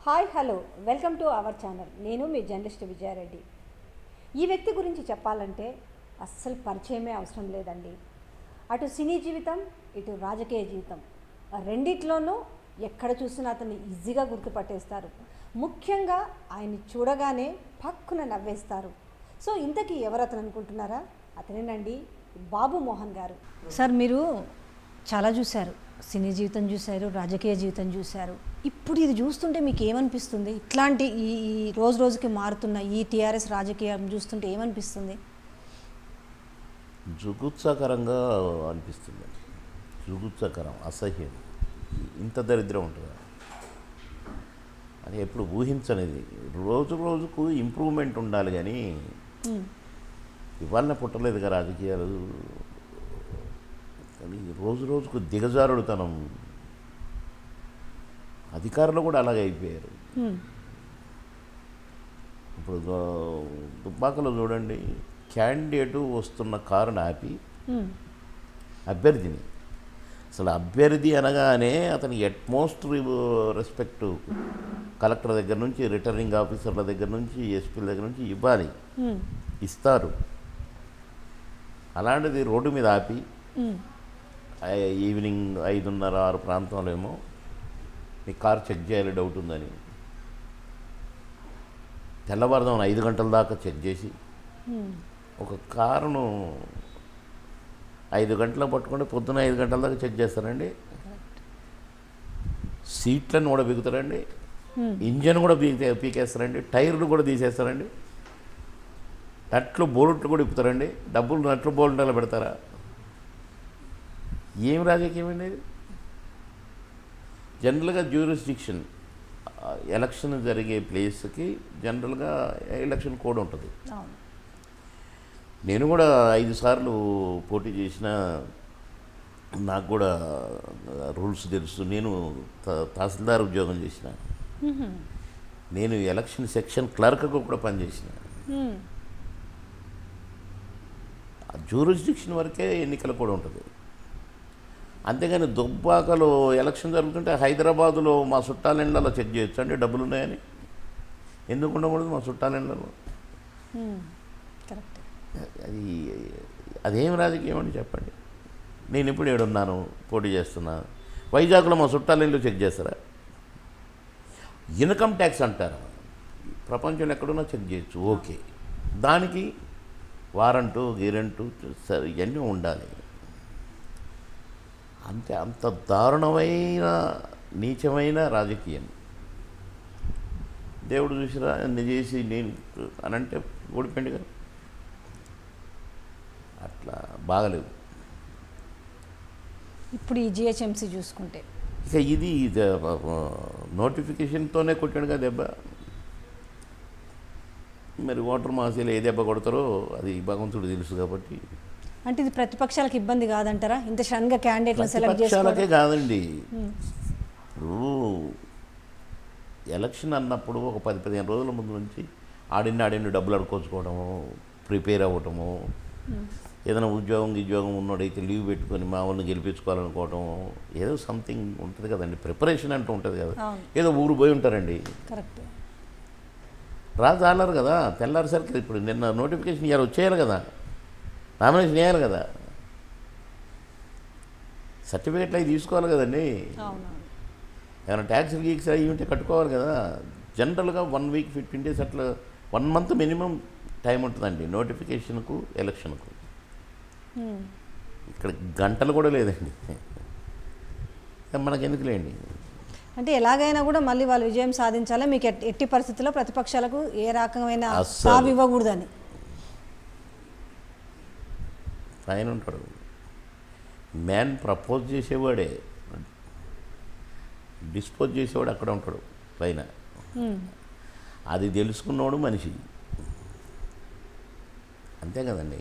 Hi hello welcome to our channel. నేను మీ journalist Vijaya Reddy. ఈ వ్యక్తి గురించి చెప్పాలంటే అస్సలు పరిచయమే అవసరం లేదండి. అటు సినీ జీవితం, ఇటు రాజకీయ జీవితం రెండిట్లోనూ ఎక్కడ చూసినా అతన్ని ఈజీగా గుర్తుపట్టేస్తారు. ముఖ్యంగా ఆయన్ని చూడగానే పక్కున నవ్వేస్తారు. సో ఇంతకీ ఎవరు అతను అనుకుంటున్నారా? అతనేనండి బాబు మోహన్ గారు. సార్, మీరు చాలా చూశారు, సినీ జీవితం చూశారు, రాజకీయ జీవితం చూశారు. ఇప్పుడు ఇది చూస్తుంటే మీకు ఏమనిపిస్తుంది? ఇట్లాంటి ఈ రోజు రోజుకి మారుతున్న ఈ టీఆర్ఎస్ రాజకీయం చూస్తుంటే ఏమనిపిస్తుంది? జుగుత్సాకరంగా అనిపిస్తుంది. జుగుత్సాకరం, అసహ్యం. ఇంత దరిద్రం ఉంటుందా అని ఎప్పుడు ఊహించనిది. రోజు రోజుకు ఇంప్రూవ్మెంట్ ఉండాలి కానీ ఇవాళ పుట్టలేదుగా రాజకీయాలు. కానీ రోజు రోజుకు దిగజారుడుతనం. అధికారులు కూడా అలాగే అయిపోయారు. ఇప్పుడు దుబ్బాకలో చూడండి, క్యాండిడేటు వస్తున్న కారుని ఆపి అభ్యర్థిని, అసలు అభ్యర్థి అనగానే అతని ఎట్మోస్ట్ రెస్పెక్ట్ కలెక్టర్ దగ్గర నుంచి, రిటర్నింగ్ ఆఫీసర్ల దగ్గర నుంచి, ఎస్పీల దగ్గర నుంచి ఇవ్వాలి, ఇస్తారు. అలాంటిది రోడ్డు మీద ఆపి ఈవినింగ్ 5:30, 6 ప్రాంతంలో ఏమో మీ కారు చెక్ చేయాలి డౌట్ ఉందని, తెల్లవారుదాం 5 గంటల దాకా చెక్ చేసి ఒక కారును 5 గంటలకు పట్టుకుంటే పొద్దున 5 గంటల దాకా చెక్ చేస్తారండి. సీట్లను కూడా బిగుతారండి, ఇంజన్ కూడా పీకేస్తారండి, టైర్లు కూడా తీసేస్తారండి, నట్లు బోల్ట్లు కూడా ఇప్పుతారండి. డబ్బులు నట్లు బోల్ట్లో పెడతారా? ఏం రాజకీయం అనేది? జనరల్గా జ్యూరిస్డిక్షన్, ఎలక్షన్ జరిగే ప్లేస్కి జనరల్గా ఎలక్షన్ కోడ్ ఉంటుంది. నేను కూడా 5 సార్లు పోటీ చేసిన, నాకు కూడా రూల్స్ తెలుసు. నేను తహసీల్దార్ ఉద్యోగం చేసిన, నేను ఎలక్షన్ సెక్షన్ క్లర్క్గా కూడా పనిచేసిన. జ్యూరిస్డిక్షన్ వరకే ఎన్నికల కూడా ఉంటుంది. అంతేగాని దుబ్బాకలో ఎలక్షన్ జరుగుతుంటే హైదరాబాదులో మా చుట్టాల ఇళ్లలో చెక్ చేయొచ్చు అండి డబ్బులు ఉన్నాయని. ఎందుకు ఉండకూడదు మా చుట్టాల ఇళ్లలో? అదేం రాజకీయం అని చెప్పండి. నేను ఇప్పుడు ఏడున్నాను, పోటీ చేస్తున్నా, వైజాగ్లో మా చుట్టాల ఇల్లు చెక్ చేస్తారా? ఇన్కమ్ ట్యాక్స్ అంటారు, ప్రపంచంలో ఎక్కడున్నా చెక్ చేయొచ్చు, ఓకే. దానికి వారంటు గీరంటు సరే ఇవన్నీ ఉండాలి. అంతే, అంత దారుణమైన నీచమైన రాజకీయం. దేవుడు చూసిరా అన్ని చేసి నేను అనంటే ఓడిపోయింది కదా, అట్లా బాగలేదు. ఇప్పుడు ఈ జిహెచ్ఎంసీ చూసుకుంటే ఇక ఇది నోటిఫికేషన్తోనే కొట్టాడు కదా దెబ్బ. మరి ఓటర్ మహాశీలు ఏ దెబ్బ కొడతారో అది భగవంతుడు తెలుసు. కాబట్టి అంటే ఇది ప్రతిపక్షాలకు ఇబ్బంది కాదంటారా? ఇంత సడన్గా క్యాండిడేట్లను సెలెక్ట్ చేసుకోవడానికే కాదండి. ఇప్పుడు ఎలక్షన్ అన్నప్పుడు ఒక 10-15 రోజుల ముందు నుంచి ఆడిన్ని డబ్బులు అడుకోవచ్చుకోవడము, ప్రిపేర్ అవ్వటము, ఏదైనా ఉద్యోగం ఉన్నోడైతే లీవ్ పెట్టుకొని మా వాళ్ళని గెలిపించుకోవాలనుకోవటం, ఏదో సంథింగ్ ఉంటుంది కదండి, ప్రిపరేషన్ అంటూ ఉంటుంది కదా. ఏదో ఊరు పోయి ఉంటారండి, కరెక్ట్. రాజాలరు కదా, తెల్లారిసరికి ఇప్పుడు నిన్న నోటిఫికేషన్ ఇవాళ వచ్చేయాలి కదా, నామినేషన్ వేయాలి కదా, సర్టిఫికెట్లు అవి తీసుకోవాలి కదండి. ఏమైనా ట్యాక్స్ గీక్స్ అవి ఉంటే కట్టుకోవాలి కదా. జనరల్గా 1 వీక్ 15 days అట్లా 1 month మినిమం టైం ఉంటుందండి నోటిఫికేషన్కు, ఎలక్షన్కు. ఇక్కడ గంటలు కూడా లేదండి. మనకు ఎందుకులేండి. అంటే ఎలాగైనా కూడా మళ్ళీ వాళ్ళు విజయం సాధించాలి. మీకు ఎట్టి పరిస్థితుల్లో ప్రతిపక్షాలకు ఏ రకమైన తావు ఇవ్వకూడదని ఆయన ఉంటాడు. మ్యాన్ ప్రపోజ్ చేసేవాడే, డిస్పోజ్ చేసేవాడు అక్కడ ఉంటాడు పైన. అది తెలుసుకున్నవాడు మనిషి, అంతే కదండి.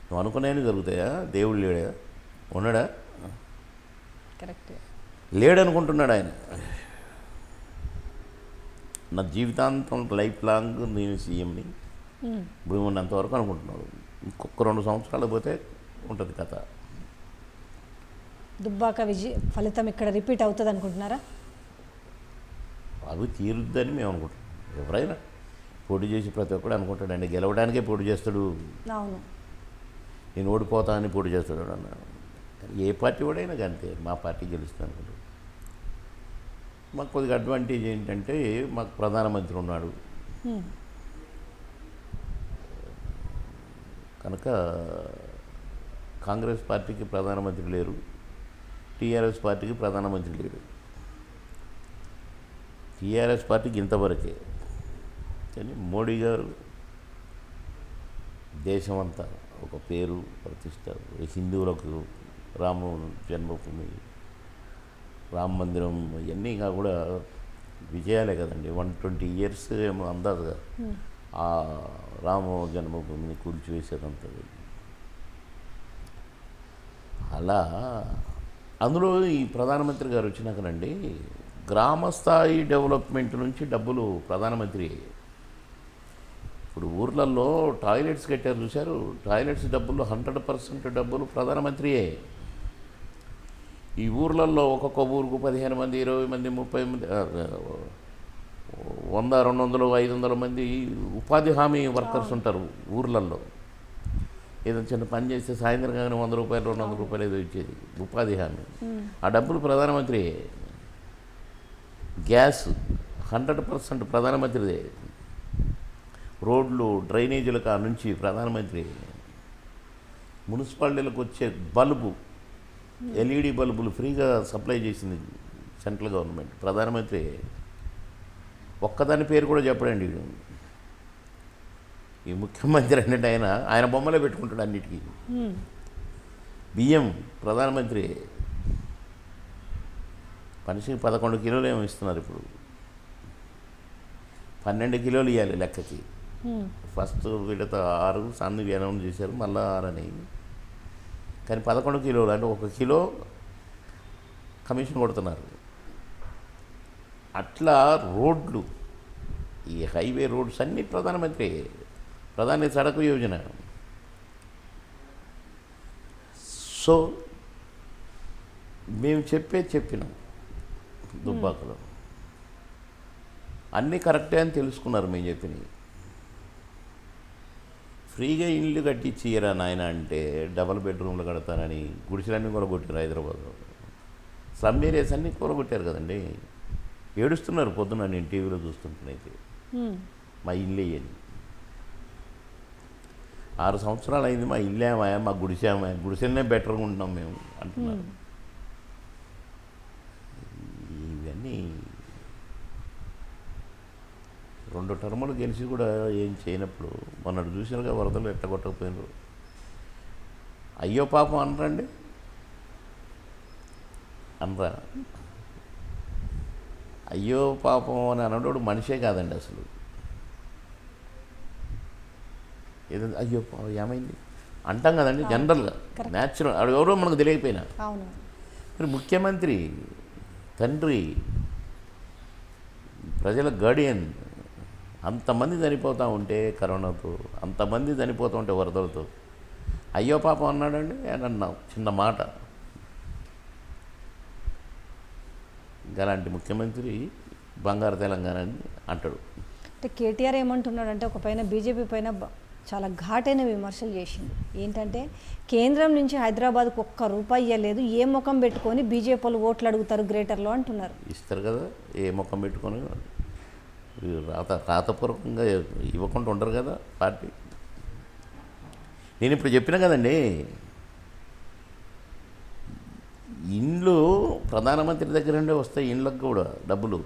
నువ్వు అనుకునేవి జరుగుతాయా? దేవుడు లేడా? ఉన్నాడా? కరెక్ట్. లేడనుకుంటున్నాడు ఆయన. నా జీవితాంతం లైఫ్ లాంగ్ నేను సీఎంని, భూమి ఉన్నంతవరకు అనుకుంటున్నాడు. ఇంకొక 2 సంవత్సరాలు పోతే ఉంటుంది కథ. దుబ్బాక ఫలితం ఇక్కడ రిపీట్ అవుతుంది అనుకుంటున్నారా? అవి తీరుద్దని మేము అనుకుంటాం. ఎవరైనా పోటీ చేసి ప్రతి ఒక్కడు అనుకుంటాడండి, గెలవడానికే పోటీ చేస్తాడు, అవును. నేను ఓడిపోతా అని పోటీ చేస్తాడు అన్నాడు. ఏ పార్టీ వాడైనా అంతే, మా పార్టీ గెలుస్తాను. మాకు కొద్దిగా అడ్వాంటేజ్ ఏంటంటే మాకు ప్రధానమంత్రి ఉన్నాడు కనుక కాంగ్రెస్ పార్టీకి ప్రధానమంత్రి లేరు, టీఆర్ఎస్ పార్టీకి ప్రధానమంత్రి లేడు. టీఆర్ఎస్ పార్టీకి ఇంతవరకే. కానీ మోడీ గారు దేశమంతా ఒక పేరు ప్రతిష్ట, హిందువులకు రామ జన్మభూమి, రామ మందిరం, ఇవన్నీ కూడా విజయాలే కదండి. 120 years ఏమో అందాజుగా ఆ రామ జన్మభూమిని కూల్చివేసేదంతా. అలా అందులో ఈ ప్రధానమంత్రి గారు వచ్చినాకనండి గ్రామ స్థాయి డెవలప్మెంట్ నుంచి డబ్బులు ప్రధానమంత్రి. ఇప్పుడు ఊర్లలో టాయిలెట్స్ కట్టారు చూశారు, టాయిలెట్స్ డబ్బులు 100% డబ్బులు ప్రధానమంత్రియే. ఈ ఊర్లలో ఒక్కొక్క ఊరుకు 15 మంది, 20 మంది, 30 మంది, 100, 200, 500 మంది ఉపాధి హామీ వర్కర్స్ ఉంటారు ఊర్లలో. ఏదైనా చిన్న పని చేస్తే సాయంత్రం కానీ 100 రూపాయలు, 200 రూపాయలు ఏదో ఇచ్చేది ఉపాధి హామీ. ఆ డబ్బులు ప్రధానమంత్రి. గ్యాస్ 100% ప్రధానమంత్రిదే. రోడ్లు, డ్రైనేజీల కా నుంచి ప్రధానమంత్రి. మున్సిపాలిటీలకు వచ్చే బల్బు, LED బల్బులు ఫ్రీగా సప్లై చేసింది సెంట్రల్ గవర్నమెంట్, ప్రధానమంత్రి. ఒక్కదాని పేరు కూడా చెప్పడండి. ఈ ముఖ్యమంత్రి అంటే ఆయన బొమ్మలే పెట్టుకుంటాడు అన్నిటికీ. బియ్యం ప్రధానమంత్రి. మనిషికి 11 కిలోలు ఏమో ఇస్తున్నారు ఇప్పుడు, 12 కిలోలు ఇవ్వాలి లెక్కకి. ఫస్ట్ విడత 6 సంది అనౌన్స్ చేశారు, మళ్ళీ 6 అని. కానీ 11 కిలోలు అంటే 1 కిలో కమిషన్ కొడుతున్నారు. అట్లా రోడ్లు, ఈ హైవే రోడ్స్ అన్నీ ప్రధానమంత్రి. ప్రధాని సడక్ యోజన. సో మేము చెప్పినాం దుబ్బాకలో అన్నీ కరెక్టే అని తెలుసుకున్నారు. మేము చెప్పినవి ఫ్రీగా ఇల్లు కట్టించి ఇయ్యరా నాయన అంటే డబల్ బెడ్రూమ్లు కడతానని గుడిసెలన్నీ కూరగొట్టారు హైదరాబాద్లో. స్లమ్ ఏరియాస్ అన్నీ కూరగొట్టారు కదండి. ఏడుస్తున్నారు పొద్దున్న, నేను టీవీలో చూస్తుంటానైతే. మా ఇల్లు వేయని 6 సంవత్సరాలు అయింది, మా ఇల్లు ఏమాయా, మా గుడిసేమాయా, గుడిసెలనే బెటర్గా ఉంటున్నాం మేము అంటున్నారు. ఇవన్నీ 2 టర్ములు గెలిచి కూడా ఏం చేయనప్పుడు మొన్నటి చూసినారుగా వరదలు ఎట్టగొట్టకపోయినారు. అయ్యో పాపం అనరండి, అనరా? అయ్యో పాపం అని అనడోడు మనిషే కాదండి అసలు. ఏదో అయ్యో పాపం ఏమైంది అంటాం కదండి జనరల్గా, న్యాచురల్. అది ఎవరో మనకు తెలియకపోయినా. మరి ముఖ్యమంత్రి, తండ్రి, ప్రజల గార్డియన్, అంతమంది చనిపోతూ ఉంటే కరోనాతో, అంతమంది చనిపోతూ ఉంటే వరదలతో అయ్యో పాపం అన్నాడండి అని అన్నాం. చిన్న మాట. అలాంటి ముఖ్యమంత్రి బంగారు తెలంగాణ అని అంటాడు. అంటే కేటీఆర్ ఏమంటున్నాడంటే ఒక పైన బీజేపీ పైన చాలా ఘాటైన విమర్శలు చేసింది. ఏంటంటే కేంద్రం నుంచి హైదరాబాద్కు ₹1 ఇవ్వలేదు, ఏ ముఖం పెట్టుకొని బీజేపీ వాళ్ళు ఓట్లు అడుగుతారు గ్రేటర్లో అంటున్నారు. ఇస్తారు కదా, ఏ ముఖం పెట్టుకొని. రాతపూర్వకంగా ఇవ్వకుండా ఉండరు కదా పార్టీ. నేను ఇప్పుడు చెప్పినా కదండి, ఇండ్లు ప్రధానమంత్రి దగ్గర నుండే వస్తాయి, ఇండ్లకు కూడా డబ్బులు.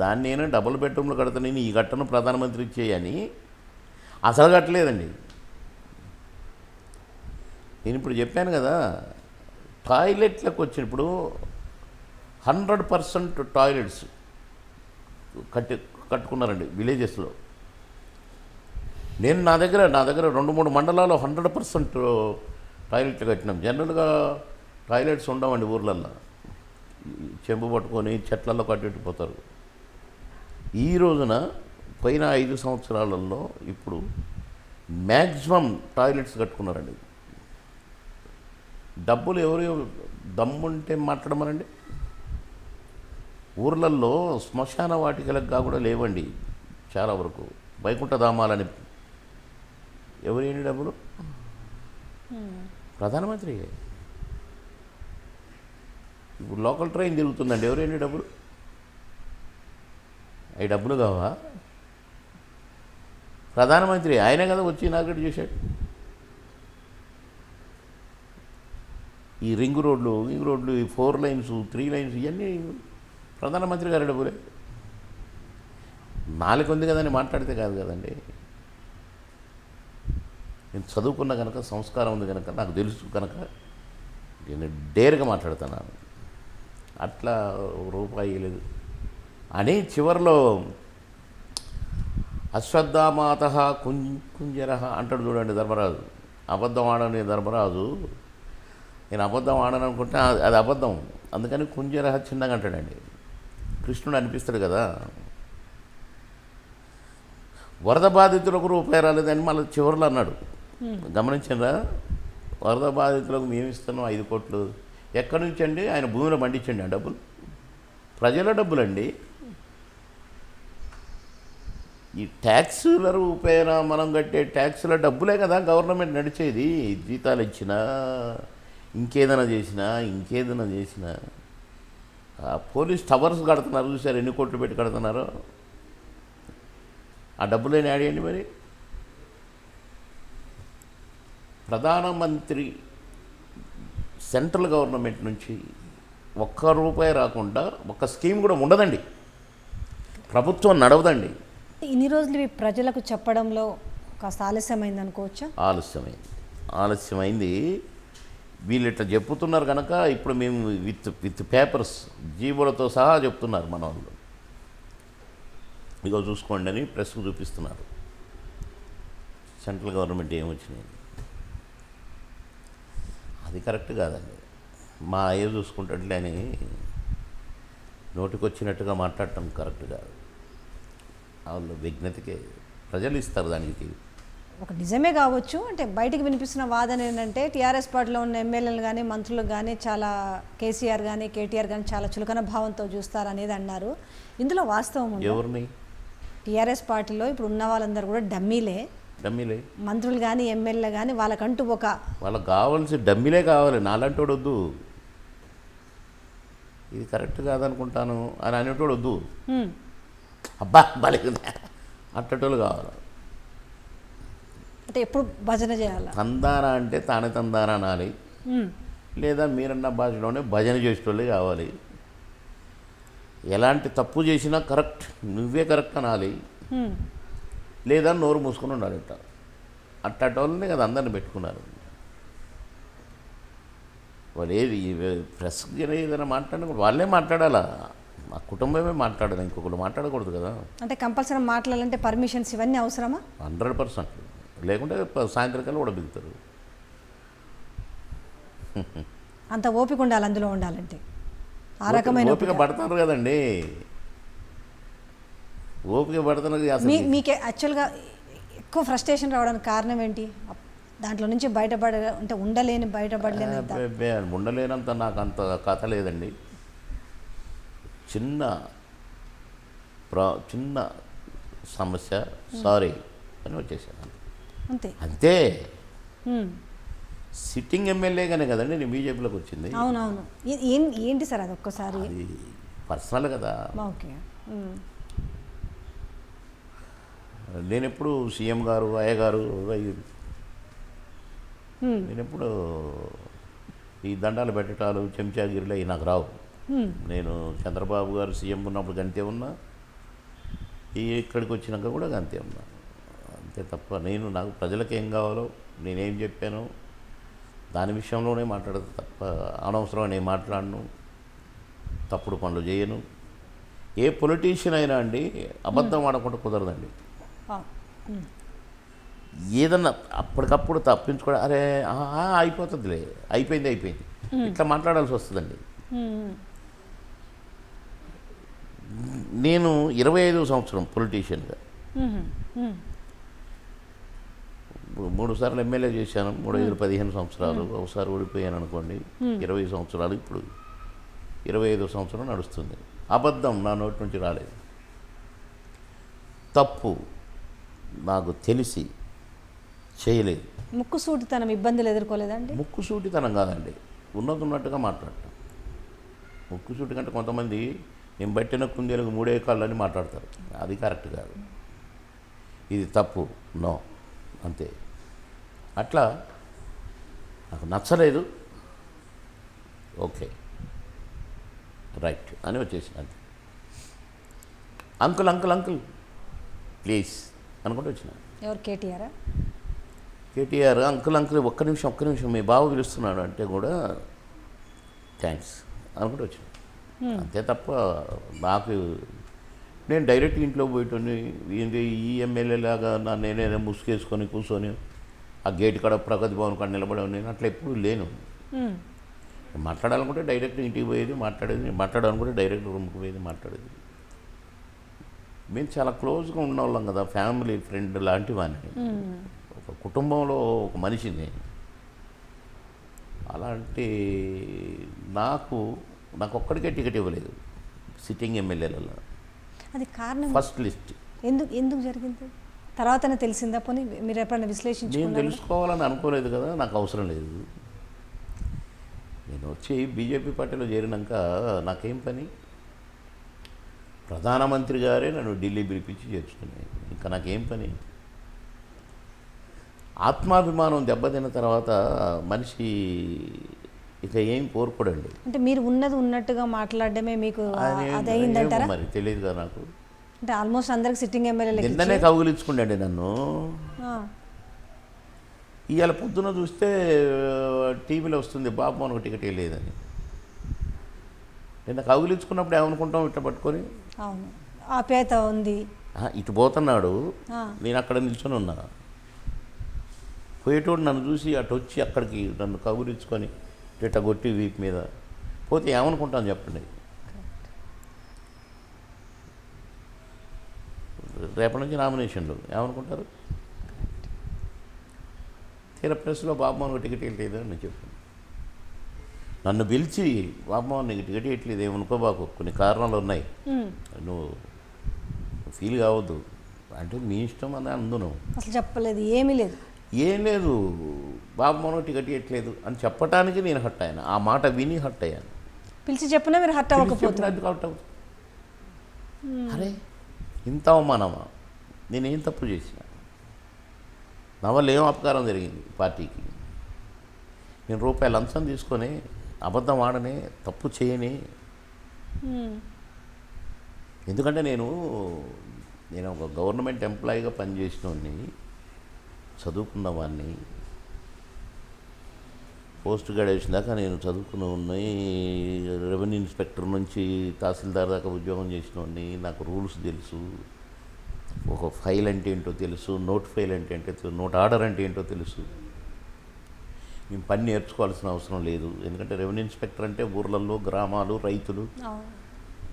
దాన్ని నేను డబుల్ బెడ్రూమ్లు కడతాను, ఈ గట్టను ప్రధానమంత్రి ఇచ్చేయని అసలు కట్టలేదండి. నేను ఇప్పుడు చెప్పాను కదా, టాయిలెట్లకు వచ్చినప్పుడు 100% టాయిలెట్స్ కట్టుకున్నారండి విలేజెస్లో. నేను నా దగ్గర 2-3 మండలాల్లో 100% టాయిలెట్లు కట్టినాం. జనరల్గా టాయిలెట్స్ ఉండవండి ఊర్లల్లో, చెంబు పట్టుకొని చెట్లలో కట్టెట్టిపోతారు. ఈ రోజున పోయిన 5 సంవత్సరాలలో ఇప్పుడు మ్యాక్సిమం టాయిలెట్స్ కట్టుకున్నారండి. డబ్బులు ఎవరు దమ్ముంటే మాట్లాడమనండి. ఊర్లల్లో శ్మశాన వాటికలకు కూడా లేవండి చాలా వరకు. వైకుంఠధామాలని ఎవరేంటి డబ్బులు? ప్రధానమంత్రి. ఇప్పుడు లోకల్ ట్రైన్ తిరుగుతుందండి, ఎవరేంటి డబ్బులు? అవి డబ్బులు కావా? ప్రధానమంత్రి ఆయనే కదా వచ్చి ఇనాగ్రేట్ చేశాడు. ఈ రింగ్ రోడ్లు ఈ 4 లైన్స్ 3 లైన్స్ ఇవన్నీ ప్రధానమంత్రి గారి డబ్బులే. నాలుగు ఉంది కదని మాట్లాడితే కాదు కదండి. నేను చదువుకున్న కనుక, సంస్కారం ఉంది కనుక, నాకు తెలుసు కనుక నేను డేర్గా మాట్లాడుతున్నాను. అట్లా రూపాయి లేదు అని చివరిలో అశ్వత్థామాత కుంజర అంటాడు చూడండి ధర్మరాజు. అబద్ధం ఆడని ధర్మరాజు, నేను అబద్ధం ఆడను అనుకుంటే అది అబద్ధం, అందుకని కుంజర చిన్నగా అంటాడండి. కృష్ణుడు అనిపిస్తాడు కదా. వరద బాధితులకు రూపాయి రాలేదని మళ్ళీ చివరిలో అన్నాడు. గమనించరా? వరద బాధితులకు మేము ఇస్తున్నాం 5 కోట్లు. ఎక్కడి నుంచి అండి? ఆయన భూమిలో పండించండి ఆ డబ్బులు, ప్రజల డబ్బులండి. ఈ ట్యాక్సుల రూపాయన మనం కట్టే ట్యాక్సుల డబ్బులే కదా గవర్నమెంట్ నడిచేది. జీతాలు ఇచ్చినా, ఇంకేదైనా చేసినా పోలీస్ టవర్స్ కడుతున్నారు చూసారు, ఎన్ని కోట్లు పెట్టి కడుతున్నారో. ఆ డబ్బులేని యాడ్ చేయండి. మరి ప్రధానమంత్రి సెంట్రల్ గవర్నమెంట్ నుంచి ₹1 రాకుండా ఒక్క స్కీమ్ కూడా ఉండదండి. ప్రభుత్వం నడవదండి. ఇన్ని రోజులు ఇవి ప్రజలకు చెప్పడంలో కాస్త ఆలస్యమైంది అనుకోవచ్చా? ఆలస్యమైంది. వీళ్ళు ఇట్లా చెప్పుతున్నారు కనుక ఇప్పుడు మేము విత్ పేపర్స్ జీవోలతో సహా చెప్తున్నారు మన వాళ్ళు. ఇగో చూసుకోండి అని ప్రెస్కు చూపిస్తున్నారు సెంట్రల్ గవర్నమెంట్ ఏమొచ్చినాయి. అది కరెక్ట్ కాదండి. మా అయ్య చూసుకుంటాడులే అని నోటికొచ్చినట్టుగా మాట్లాడటం కరెక్ట్ కాదు. వాళ్ళు విజ్ఞతకే ప్రజలు ఇస్తారు దానికి. ఒక నిజమే కావచ్చు. అంటే బయటికి వినిపిస్తున్న వాదన ఏంటంటే టీఆర్ఎస్ పార్టీలో ఉన్న ఎమ్మెల్యేలు కానీ మంత్రులకు కానీ చాలా కేసీఆర్ కానీ కేటీఆర్ కానీ చాలా చులకన భావంతో చూస్తారు అనేది అన్నారు. ఇందులో వాస్తవం ఉంది. ఎవరిని? టీఆర్ఎస్ పార్టీలో ఇప్పుడు ఉన్న వాళ్ళందరూ కూడా డమ్మీలే. మంత్రులు కానీ ఎమ్మెల్యే కానీ వాళ్ళకంటూ వాళ్ళకి కావాల్సి డమ్మీలే కావాలి. నాలంటోడు వద్దు, ఇది కరెక్ట్ కాదనుకుంటాను అని అనేటోడు వద్దు. అబ్బా బలిగింది అట్టటోళ్ళు కావాలి. అంటే ఎప్పుడు భజన చేయాలి. తందానా అంటే తానే తందానా అనాలి, లేదా మీరన్న భాషలోనే భజన చేసేటోళ్ళే కావాలి. ఎలాంటి తప్పు చేసినా కరెక్ట్, నువ్వే కరెక్ట్ అనాలి, లేదా నోరు మూసుకొని ఉండాలట. అట్టటోళ్ళనే కదా అందరిని పెట్టుకున్నారు. వాళ్ళు ఏది ప్రెస్కి ఏదైనా మాట్లాడినప్పుడు వాళ్ళే మాట్లాడాలా, మా కుటుంబమే మాట్లాడాలి, ఇంకొకరు మాట్లాడకూడదు కదా. అంటే కంపల్సరీ మాట్లాడాలంటే పర్మిషన్స్ ఇవన్నీ అవసరమా? 100%. లేకుంటే సాయంత్రకాలం కూడా బిగుతారు. అంత ఓపిక ఉండాలి అందులో ఉండాలంటే. ఆ రకమైన ఓపిక పడతారు కదండి, ఓపిక పడుతున్నది. మీకే యాక్చువల్గా ఎక్కువ ఫ్రస్ట్రేషన్ రావడానికి కారణం ఏంటి? దాంట్లో నుంచి అంటే ఉండలేనంత నాకు అంత కథ లేదండి. చిన్న సమస్య, సారీ అని వచ్చేసాను అంతే. సిట్టింగ్ ఎమ్మెల్యేగానే కదండి నేను బీజేపీలోకి వచ్చింది. అవునవును. ఏంటి సార్ అది ఒక్కసారి? అది పర్సనల్ కదా. ఓకే. నేను ఎప్పుడు సీఎం గారు అయ్యగారు నేను ఎప్పుడు ఈ దండాలు పెట్టడాలు చెంచాగిరిలో అవి నాకు రావు. నేను చంద్రబాబు గారు సీఎం ఉన్నప్పుడు గంతే ఉన్నా, ఇక్కడికి వచ్చినాక కూడా గంతే ఉన్నా. అంతే తప్ప నాకు ప్రజలకు ఏం కావాలో నేనేం చెప్పాను దాని విషయంలోనే మాట్లాడదు తప్ప అనవసరమైన నేను మాట్లాడను, తప్పుడు పనులు చేయను. ఏ పొలిటీషియన్ అయినా అండి అబద్ధం ఆడకుండా కుదరదండి. ఏదన్నా అప్పటికప్పుడు తప్పించుకోవడం, అరే అయిపోతుందిలే, అయిపోయింది ఇట్లా మాట్లాడాల్సి వస్తుందండి. నేను 25వ సంవత్సరం పొలిటీషియన్గా 3 సార్లు ఎమ్మెల్యే చేశాను. 15 సంవత్సరాలు. ఒకసారి ఓడిపోయాను అనుకోండి. 20 సంవత్సరాలు. ఇప్పుడు 25వ సంవత్సరం నడుస్తుంది. అబద్ధం నా నోటి నుంచి రాలేదు. తప్పు నాకు తెలిసి చేయలేదు. ముక్కుసూటితనం ఇబ్బందులు ఎదుర్కోలేదండి? ముక్కుసూటితనం కాదండి, ఉన్నట్టుగా మాట్లాడటం. ముక్కుసూటి కంటే కొంతమంది నేను బట్టిన కుందేలకు మూడే కాళ్ళని మాట్లాడతారు, అది కరెక్ట్ కాదు. ఇది తప్పు, నో, అంతే. అట్లా నాకు నచ్చలేదు, ఓకే రైట్ అని వచ్చేసిన అంతే. అంకుల్ అంకుల్ అంకుల్ ప్లీజ్ అనుకుంటూ వచ్చిన. ఎవరు, కేటీఆరా? కేటీఆర్ అంకుల్ అంకుల్ ఒక్క నిమిషం మీ బావ పిలుస్తున్నాడు అంటే కూడా థ్యాంక్స్ అనుకుంటూ వచ్చిన అంతే. తప్ప నాకు నేను డైరెక్ట్ ఇంట్లో పోయేటోని ఈ ఎమ్మెల్యే లాగా నేనేదో ముసుగేసుకొని కూర్చొని ఆ గేట్ కాడ ప్రగతి భవన్ కాడ నిలబడేవాడిని నేను అట్లా ఎప్పుడు లేను. మాట్లాడాలనుకుంటే డైరెక్ట్ ఇంటికి పోయేది మాట్లాడేది, మాట్లాడాలనుకుంటే డైరెక్ట్ రూమ్కి పోయేది మాట్లాడేది. మేము చాలా క్లోజ్గా ఉన్నవాళ్ళం కదా, ఫ్యామిలీ ఫ్రెండ్ లాంటి వాడిని, ఒక కుటుంబంలో ఒక మనిషిని. అలాంటి నాకు ఒక్కడికే టికెట్ ఇవ్వలేదు సిట్టింగ్ ఎమ్మెల్యేలలో. అది కారణం ఫస్ట్ లిస్ట్ ఎందుకు జరిగింది తర్వాతనే తెలిసిందా? పోనీ మీరు ఎప్పుడైనా నేను విశ్లేషించుకున్నారా? తెలుసుకోవాలని అనుకోలేదు కదా, నాకు అవసరం లేదు. నేను వచ్చి బీజేపీ పార్టీలో చేరినాక నాకేం పని? ప్రధానమంత్రి గారే నన్ను ఢిల్లీ పిలిపించి చేర్చుకున్నాను, ఇంకా నాకేం పని? ఆత్మాభిమానం దెబ్బతిన్న తర్వాత మనిషి ఇక ఏం కోరుకోడండి. అంటే మీరు ఉన్నట్టుగా మాట్లాడడమే మీకు అది అయిందంటారా? మరి తెలియదు కదా నాకు. అంటే ఆల్మోస్ట్ అందరికి సిట్టింగ్ ఎమ్మెల్యే నిన్ననే కౌగులించుకున్నాండి నన్ను. ఇవాళ పొద్దున చూస్తే టీవీలో వస్తుంది బాబు మనకు టికెట్ లేదని. నిన్న కౌగులించుకున్నప్పుడు ఏమనుకుంటాం ఇట్లా పట్టుకొని? అవును, ఆప్యాయత ఉంది. ఇటు పోతున్నాడు, నేను అక్కడ నిల్చొని ఉన్నా. పోయేటోడు నన్ను చూసి అటు వచ్చి అక్కడికి నన్ను కౌగులించుకొని ఇట్ట కొట్టి వీపు మీద పోతే ఏమనుకుంటాను చెప్పండి? రేపటి నుంచి నామినేషన్లు ఏమనుకుంటారు? తీర ప్రెస్లో బాబుమోహన్ టికెట్ ఇవ్వలేదు అని నేను చెప్పాను. నన్ను పిలిచి బాబుమోహన్ నీకు టికెట్ ఇవ్వట్లేదు ఏమనుకోబాకు, కొన్ని కారణాలు ఉన్నాయి, నువ్వు ఫీల్ కావద్దు అంటే నీ ఇష్టం అని అందును. అసలు చెప్పలేదు, ఏమీ లేదు, ఏం లేదు, బాబుమోహన్ టికెట్ ఇవ్వట్లేదు అని చెప్పడానికి నేను హట్ అయ్యాను. ఆ మాట విని హట్ అయ్యాను. పిలిచి చెప్పినా మీరు హట్ అవ్వకపోతే అరే ఇంత అవమానమా? నేనేం తప్పు చేసిన? నా వల్ల ఏం అపకారం జరిగింది పార్టీకి? నేను రూపాయలు లంచం తీసుకొని అబద్ధం ఆడని, తప్పు చేయని. ఎందుకంటే నేను ఒక గవర్నమెంట్ ఎంప్లాయీగా పనిచేసిన వాడిని, చదువుకున్న వాడిని, పోస్ట్ గ్రాడ్యుయేషన్ దాకా నేను చదువుకున్న ఉన్నాయి. రెవెన్యూ ఇన్స్పెక్టర్ నుంచి తహసీల్దార్ దాకా ఉద్యోగం చేసిన వాడిని. నాకు రూల్స్ తెలుసు, ఒక ఫైల్ అంటే ఏంటో తెలుసు, నోట్ ఫైల్ అంటే ఏంటో, నోట్ ఆర్డర్ అంటే ఏంటో తెలుసు. మేము పని నేర్చుకోవాల్సిన అవసరం లేదు. ఎందుకంటే రెవెన్యూ ఇన్స్పెక్టర్ అంటే ఊర్లలో గ్రామాలు, రైతులు.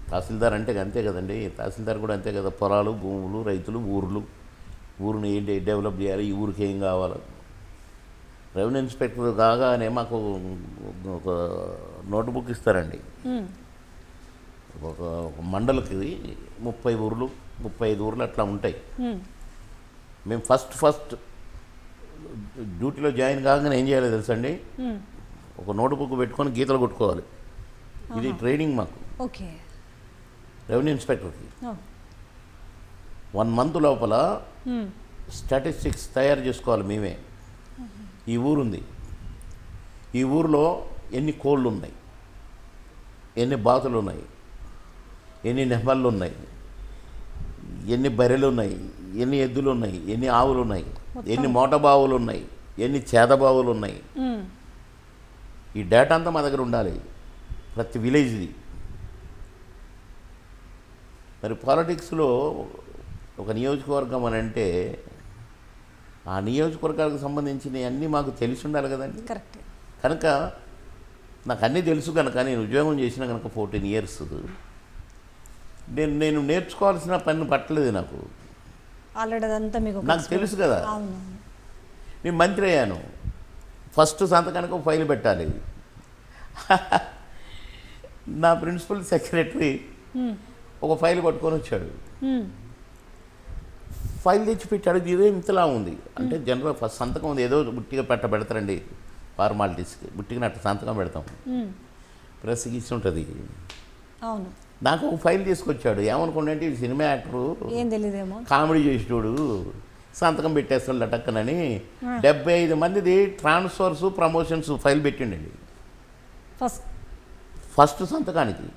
తహసీల్దార్ అంటే అంతే కదండి, తహసీల్దార్ కూడా అంతే కదా, పొలాలు, భూములు, రైతులు, ఊరిని ఏంటి డెవలప్ చేయాలి, ఈ ఊరికి ఏం కావాలి. రెవెన్యూ ఇన్స్పెక్టర్ కాగానే మాకు ఒక నోట్బుక్ ఇస్తారండి. ఒక మండలికి 30 ఊర్లు 35 ఊర్లు అట్లా ఉంటాయి. మేము ఫస్ట్ డ్యూటీలో జాయిన్ కాగానే ఏం చేయాలో తెలుసండి, ఒక నోట్బుక్ పెట్టుకొని గీతలు కొట్టుకోవాలి. ఇది ట్రైనింగ్ మాకు. ఓకే, రెవెన్యూ ఇన్స్పెక్టర్కి 1 మంత్ లోపల స్టాటిస్టిక్స్ తయారు చేసుకోవాలి మేమే. ఈ ఊరుంది, ఈ ఊరిలో ఎన్ని కోళ్ళు ఉన్నాయి, ఎన్ని బాతులు ఉన్నాయి, ఎన్ని నెమళ్ళు ఉన్నాయి, ఎన్ని బర్రెలు ఉన్నాయి, ఎన్ని ఎద్దులు ఉన్నాయి, ఎన్ని ఆవులు ఉన్నాయి, ఎన్ని మోటబావులు ఉన్నాయి, ఎన్ని చేదబావులు ఉన్నాయి. ఈ డేటా అంతా మా దగ్గర ఉండాలి, ప్రతి విలేజ్ది. మరి పాలిటిక్స్లో ఒక నియోజకవర్గం అని అంటే ఆ నియోజకవర్గాలకు సంబంధించిన అన్నీ మాకు తెలిసి ఉండాలి కదండి. కరెక్ట్. కనుక నాకు అన్నీ తెలుసు కనుక నేను ఉద్యోగం చేసిన కనుక 14 years నేను నేర్చుకోవాల్సిన పని పట్టలేదు. నాకు ఆల్రెడీ అదంతా మీకు నాకు తెలుసు కదా. అవును, నేను మంత్రి అయ్యాను, ఫస్ట్ సంతకానికి ఒక ఫైల్ పెట్టాలి. నా ప్రిన్సిపల్ సెక్రటరీ ఒక ఫైల్ పట్టుకొని వచ్చాడు. ఉమ్, ఫైల్ తెచ్చి పెట్టాడు, ఇదే ఇంతలా ఉంది అంటే జనరల్ ఫస్ట్ సంతకం ఉంది, ఏదో బుట్టిగా పెడతారండి ఫార్మాలిటీస్కి, బుట్టిగా అట్లా సంతకం పెడతాం, ఉమ్, ప్రెస్కి ఇచ్చి ఉంటుంది. అవును, నాకు ఒక ఫైల్ తీసుకొచ్చాడు, ఏమనుకోండి ఇది సినిమా యాక్టరు, ఏం తెలియదేమో. కామెడీ చేసేటోడు, సంతకం పెట్టేస్తాడు లటక్కనని 75 మందిది ట్రాన్స్ఫర్స్ ప్రమోషన్స్ ఫైల్ పెట్టిండండి ఫస్ట్ సంతకానికి.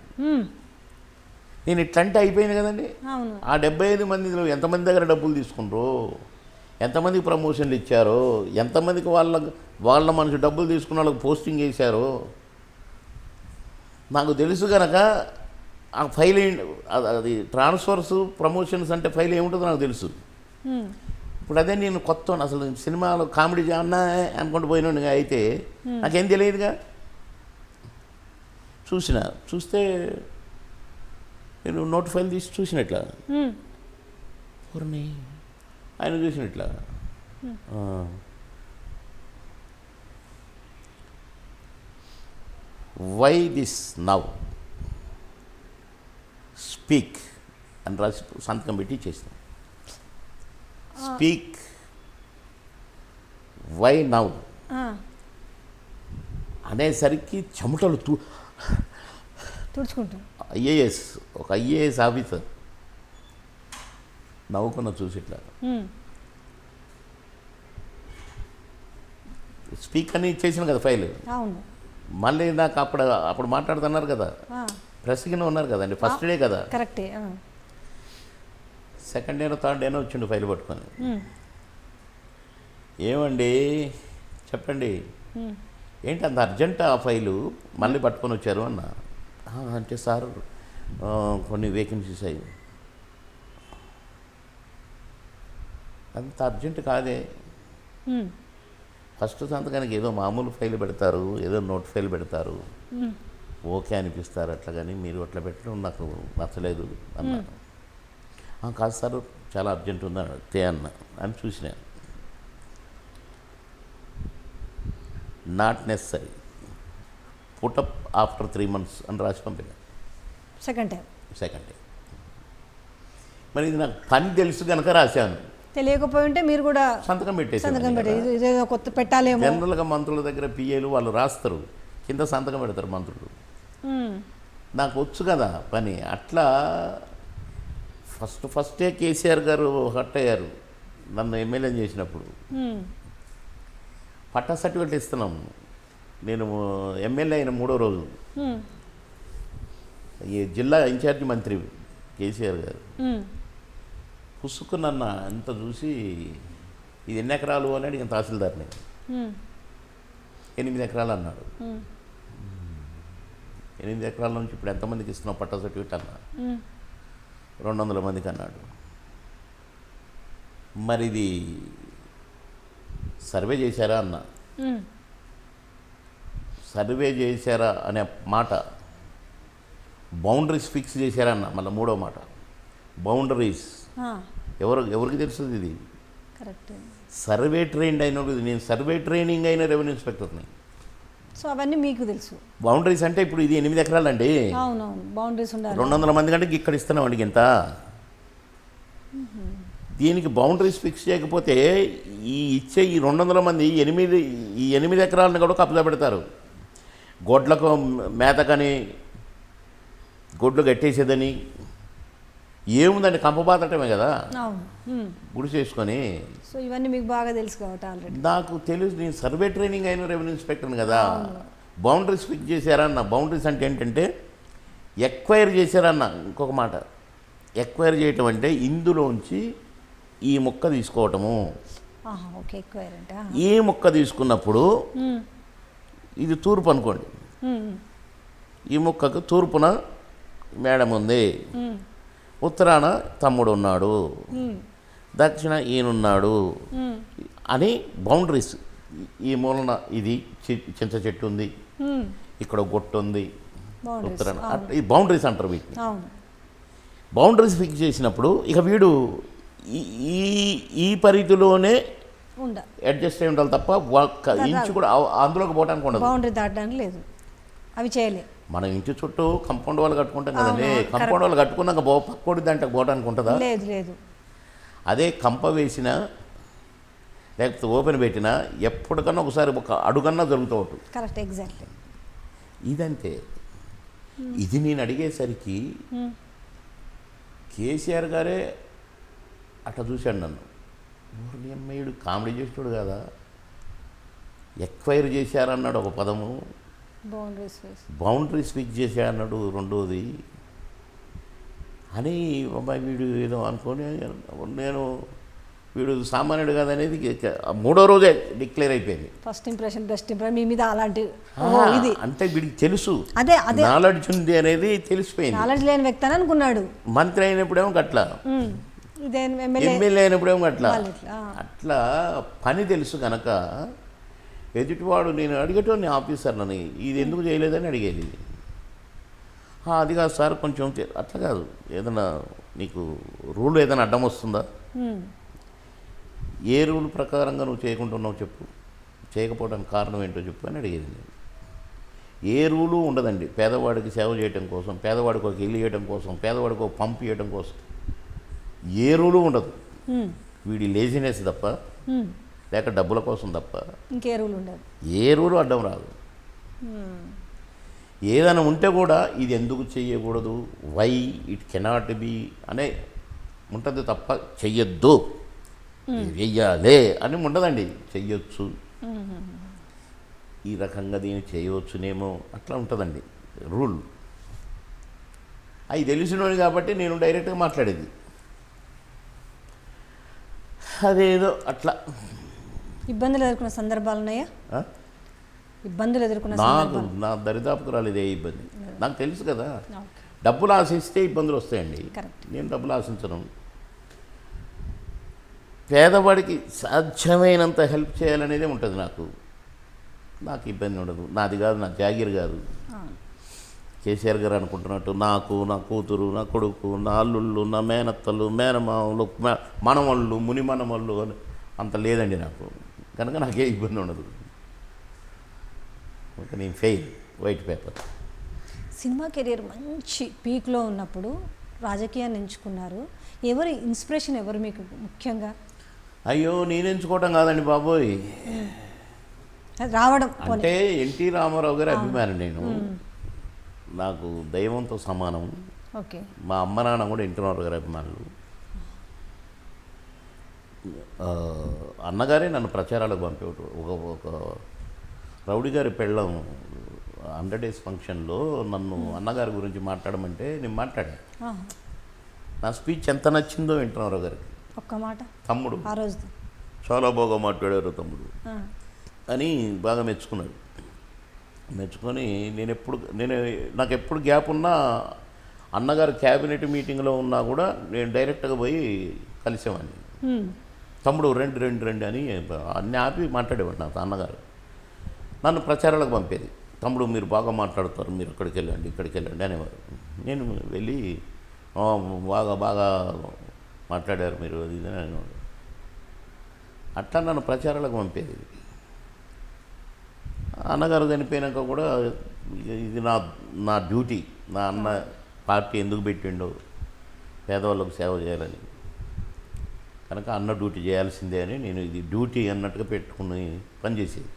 నేను ఇట్లంటే అయిపోయింది కదండి. అవును, ఆ 75 మందిలో ఎంతమంది దగ్గర డబ్బులు తీసుకున్నారో, ఎంతమందికి ప్రమోషన్లు ఇచ్చారో, ఎంతమందికి వాళ్ళ మనిషి డబ్బులు తీసుకున్న వాళ్ళకి పోస్టింగ్ చేశారో నాకు తెలుసు కనుక ఆ ఫైల్ అది ట్రాన్స్ఫర్స్ ప్రమోషన్స్ అంటే ఫైల్ ఏముంటుందో నాకు తెలుసు. ఇప్పుడు అదే నేను కొత్త అసలు సినిమాలో కామెడీ అన్నా అనుకుంటూ పోయినా అయితే నాకేం తెలియదుగా. చూస్తే నేను నోట్ ఫైల్ తీసి చూసినట్లా పూర్ణి ఆయన చూసినట్లా వై దిస్ నౌ స్పీక్ అని రాసి సంతకం పెట్టి చేస్తాం. స్పీక్ వై నౌ అనేసరికి చెమటలు తుడుచుకుంటాం. ఒక ఐఏఎస్ ఆఫీసర్ నవ్వుకున్న చూసి ఇట్లా స్పీక్ అని ఇచ్చేసిన కదా ఫైల్. అవును, మళ్ళీ నాకు అప్పుడు మాట్లాడుతున్నారు కదా, ప్రెస్ కింద ఉన్నారు కదండి, ఫస్ట్ డే కదా, కరెక్టే. సెకండ్ డేనో థర్డ్ డేనో వచ్చిండు ఫైల్ పట్టుకొని. ఏమండి చెప్పండి, ఏంటి అంత అర్జెంట్ ఆ ఫైలు మళ్ళీ పట్టుకొని వచ్చారు అన్న. అంటే సార్ కొన్ని వేకెన్సీస్ అయ్యి, అంత అర్జెంట్ కాదే, ఫస్ట్ సంతకానికి ఏదో మామూలు ఫైల్ పెడతారు, ఏదో నోట్ ఫైల్ పెడతారు, ఓకే అనిపిస్తారు అట్లా, కానీ మీరు అట్లా పెట్టడం నాకు నచ్చలేదు అన్నారు. కాదు సార్ చాలా అర్జెంట్ ఉందని అంతే అన్న అని చూసిన. Not necessary put up after 3 months అని రాసి పంపిన సెకండ్ డే. మరి ఇది నాకు పని తెలుసు కనుక రాశాను, తెలియకపోయి ఉంటే మీరు కూడా సంతకం పెట్టేసాను. ఇదేదో కొత్త పెట్టాలేమో. జనరల్గా మంత్రుల దగ్గర పిఏలు వాళ్ళు రాస్తారు, కింద సంతకం పెడతారు మంత్రులు. నాకు వచ్చు కదా పని. అట్లా ఫస్టే కేసీఆర్ గారు హట్ అయ్యారు నన్ను ఎమ్మెల్యే చేసినప్పుడు. పట్టా సర్టిఫికెట్ ఇస్తున్నాం. నేను ఎమ్మెల్యే అయిన 3వ రోజు ఈ జిల్లా ఇన్ఛార్జి మంత్రి కేసీఆర్ గారు పుసుకున్న అంత చూసి ఇది ఎన్ని ఎకరాలు అని అడిగిన తహసీల్దార్ని. 8 ఎకరాలు అన్నాడు. 8 ఎకరాల నుంచి ఇప్పుడు ఎంతమందికి ఇస్తున్నాం పట్టా సర్టిఫికెట్ అన్నా. 200 మందికి అన్నాడు. మరి ఇది సర్వే చేశారా అన్న. సర్వే చేశారా అనే మాట, బౌండరీస్ ఫిక్స్ చేశారా అన్న మళ్ళీ 3వ మాట. బౌండరీస్ ఎవరికి తెలుస్తుంది ఇది? కరెక్ట్. సర్వే ట్రైన్డ్ అయిన, నేను సర్వే ట్రైనింగ్ అయిన రెవెన్యూ ఇన్స్పెక్టర్ని. సో అవన్నీ మీకు తెలుసు. బౌండరీస్ అంటే ఇప్పుడు ఇది 8 ఎకరాలండి. అవునవును, బౌండరీస్ ఉండాలి. 200 మంది కంటే ఇక్కడ ఇస్తున్నాం అండి ఇంత. దీనికి బౌండరీస్ ఫిక్స్ చేయకపోతే ఇచ్చే ఈ 200 మంది 8 ఎకరాలను కూడా కబ్జా పెడతారు. గొడ్లకు మేతకని, గొడ్లు కట్టేసేదని ఏముందండి, కంపబాతటమే కదా గుడి చేసుకొని. సో ఇవన్నీ మీకు బాగా తెలుసు కాబట్టి ఆల్రెడీ. నాకు తెలుసు, నేను సర్వే ట్రైనింగ్ అయిన రెవెన్యూ ఇన్స్పెక్టర్ని కదా. బౌండరీస్ ఫిక్స్ చేశారన్న. బౌండరీస్ అంటే ఏంటంటే ఎక్వైర్ చేశారన్న. ఇంకొక మాట, ఎక్వైర్ చేయటం అంటే ఇందులోంచి ఈ ముక్క తీసుకోవటము. ఈ ముక్క తీసుకున్నప్పుడు ఇది తూర్పు అనుకోండి, ఈ ముక్కకు తూర్పున మేడం ఉంది, ఉత్తరాన తమ్ముడు ఉన్నాడు, దక్షిణ ఈయనున్నాడు అని బౌండరీస్. ఈ మూలన ఇది చింత చెట్టు ఉంది, ఇక్కడ గొట్టు ఉంది, ఉత్తరాన. ఈ బౌండరీస్ అంటారు వీటిని. బౌండరీస్ ఫిక్స్ చేసినప్పుడు ఇక వీడు ఈ పరిధిలోనే అడ్జస్ట్ అయి ఉండాలి తప్ప ఇంచు కూడా అందులోకి పోవడానికి ఉండదు. బౌండరీ దాటడానికి లేదు, అవి చేయలే. మనం ఇంటి చుట్టూ కంపౌండ్ వాళ్ళు కట్టుకుంటాం కదండి, అవును, కంపౌండ్ వాళ్ళు కట్టుకున్నాక పక్కోడి దాంట్లో పోవడానికి ఉంటుందా? లేదు లేదు. అదే కంప వేసినా లేకపోతే ఓపెన్ పెట్టినా ఎప్పటికన్నా ఒకసారి ఒక అడుగన్నా జరుగుతూ ఉంటుంది. Correct, exactly. ఇదంతే. ఇది నేను అడిగేసరికి కేసీఆర్ గారే అట్లా చూశాడు నన్ను. ఊరిని అమ్మేయుడు కామెడీ చేసేవాడు కదా, ఎక్వైర్ చేశారన్నాడు ఒక పదము, బౌండరీస్ ఫిక్స్ చేశాడన్నాడు రెండోది అని. అమ్మాయి వీడు ఏదో అనుకొని నేను వీడు సామాన్యుడు కాదనేది మూడో రోజే డిక్లేర్ అయిపోయింది. ఫస్ట్ ఇంప్రెషన్ బెస్ట్ ఇంప్రెషన్ మీ మీద అలాంటి ఇది అంటే వీడికి తెలుసు, అదే అదే నాలెడ్జ్ ఉంది అనేది తెలిసిపోయింది. నాలెడ్జ్ లేని వ్యక్తి అని అనుకున్నాడు. మంత్రి అయినప్పుడేమో గట్లా, ఎమ్మెల్యే అయినప్పుడేమో గట్లా. అట్లా పని తెలుసు కనుక ఎదుటివాడు, నేను అడిగేటోని ఆఫీసర్లని ఇది ఎందుకు చేయలేదని అడిగేది. అది కాదు సార్ కొంచెం అట్లా కాదు, ఏదైనా నీకు రూల్ ఏదైనా అడ్డం వస్తుందా, ఏ రూల్ ప్రకారంగా నువ్వు చేయకుంటున్నావు చెప్పు, చేయకపోవడానికి కారణం ఏంటో చెప్పు అని అడిగేది నేను. ఏ రూలు ఉండదండి పేదవాడికి సేవ చేయడం కోసం, పేదవాడికి ఒక ఇల్లు ఇవ్వడం కోసం, పేదవాడికి ఒక పంపు ఇవ్వడం కోసం ఏ రూలు ఉండదు. వీడి లేజినెస్ తప్ప, లేక డబ్బుల కోసం తప్ప ఇంకే రూల్ ఉండదు, ఏ రూలు అడ్డం రాదు. ఏదైనా ఉంటే కూడా ఇది ఎందుకు చెయ్యకూడదు, వై ఇట్ కెనాట్ బి అనే ఉంటుంది తప్ప చెయ్యొద్దు, వెయ్యాలే అని ఉండదండి. చెయ్యొచ్చు, ఈ రకంగా దీన్ని చేయవచ్చునేమో అట్లా ఉంటుందండి రూల్. అవి తెలిసినోని కాబట్టి నేను డైరెక్ట్గా మాట్లాడేది. అదేదో అట్లా ఇబ్బందులు ఎదుర్కొన్న సందర్భాలు ఉన్నాయా? ఇబ్బందులు ఎదుర్కొన్న నాకు నా దరిదాపుకు రాలేదు ఏ ఇబ్బంది. నాకు తెలుసు కదా, డబ్బులు ఆశిస్తే ఇబ్బందులు వస్తాయండి. నేను డబ్బులు ఆశించను. పేదవాడికి సాధ్యమైనంత హెల్ప్ చేయాలనేదే ఉంటుంది నాకు ఇబ్బంది ఉండదు. నాది కాదు, నా జాగీర్ కాదు. కేసీఆర్ గారు అనుకుంటున్నట్టు నాకు, నా కూతురు, నా కొడుకు, నా అల్లుళ్ళు, నా మేనత్తలు, మేనమామలు, మనవళ్ళు, ముని మనవళ్ళు అంత లేదండి నాకు. కనుక నాకే ఇబ్బంది ఉండదు. ఇంకా నేను fail, white paper. Cinema career మంచి పీక్లో ఉన్నప్పుడు రాజకీయాన్ని ఎంచుకున్నారు. ఎవరి ఇన్స్పిరేషన్ ఎవరు మీకు ముఖ్యంగా? అయ్యో నేను ఎంచుకోవటం కాదండి బాబోయ్, రావడం అంటే ఎన్టీ రామారావు గారి అభిమాని నేను. నాకు దైవంతో సమానం. ఓకే. మా అమ్మ నాన్న కూడా ఎన్టీ రామారావు గారి అభిమానులు. అన్నగారే నన్ను ప్రచారాలకు పంపేవాడు. ఒక రౌడీ గారి పెళ్ళం 100 days ఫంక్షన్లో నన్ను అన్నగారి గురించి మాట్లాడమంటే నేను మాట్లాడాను. నా స్పీచ్ ఎంత నచ్చిందో ఎన్టీ రామారావు గారికి. ఒక్క మాట, తమ్ముడు ఆ రోజు చాలా బాగా మాట్లాడారు తమ్ముడు అని బాగా మెచ్చుకున్నాడు. మెచ్చుకొని నాకు ఎప్పుడు గ్యాప్ ఉన్నా అన్నగారు క్యాబినెట్ మీటింగ్లో ఉన్నా కూడా నేను డైరెక్ట్గా పోయి కలిసేవాడిని. తమ్ముడు రండి రండి రండి అని అన్ని ఆపి మాట్లాడేవాడు నాతో అన్నగారు. నన్ను ప్రచారాలకు పంపేది. తమ్ముడు మీరు బాగా మాట్లాడుతారు, మీరు అక్కడికి వెళ్ళండి ఇక్కడికి వెళ్ళండి అనేవారు. నేను వెళ్ళి బాగా మాట్లాడారు మీరు అది ఇది అనేవాడు. అట్లా నన్ను ప్రచారాలకు పంపేది. అన్నగారు చనిపోయినాక కూడా ఇది నా డ్యూటీ, నా అన్న పార్టీ ఎందుకు పెట్టిండో పేదవాళ్ళకు సేవ చేయాలని, కనుక అన్న డ్యూటీ చేయాల్సిందే అని నేను ఇది డ్యూటీ అన్నట్టుగా పెట్టుకుని పనిచేసేది.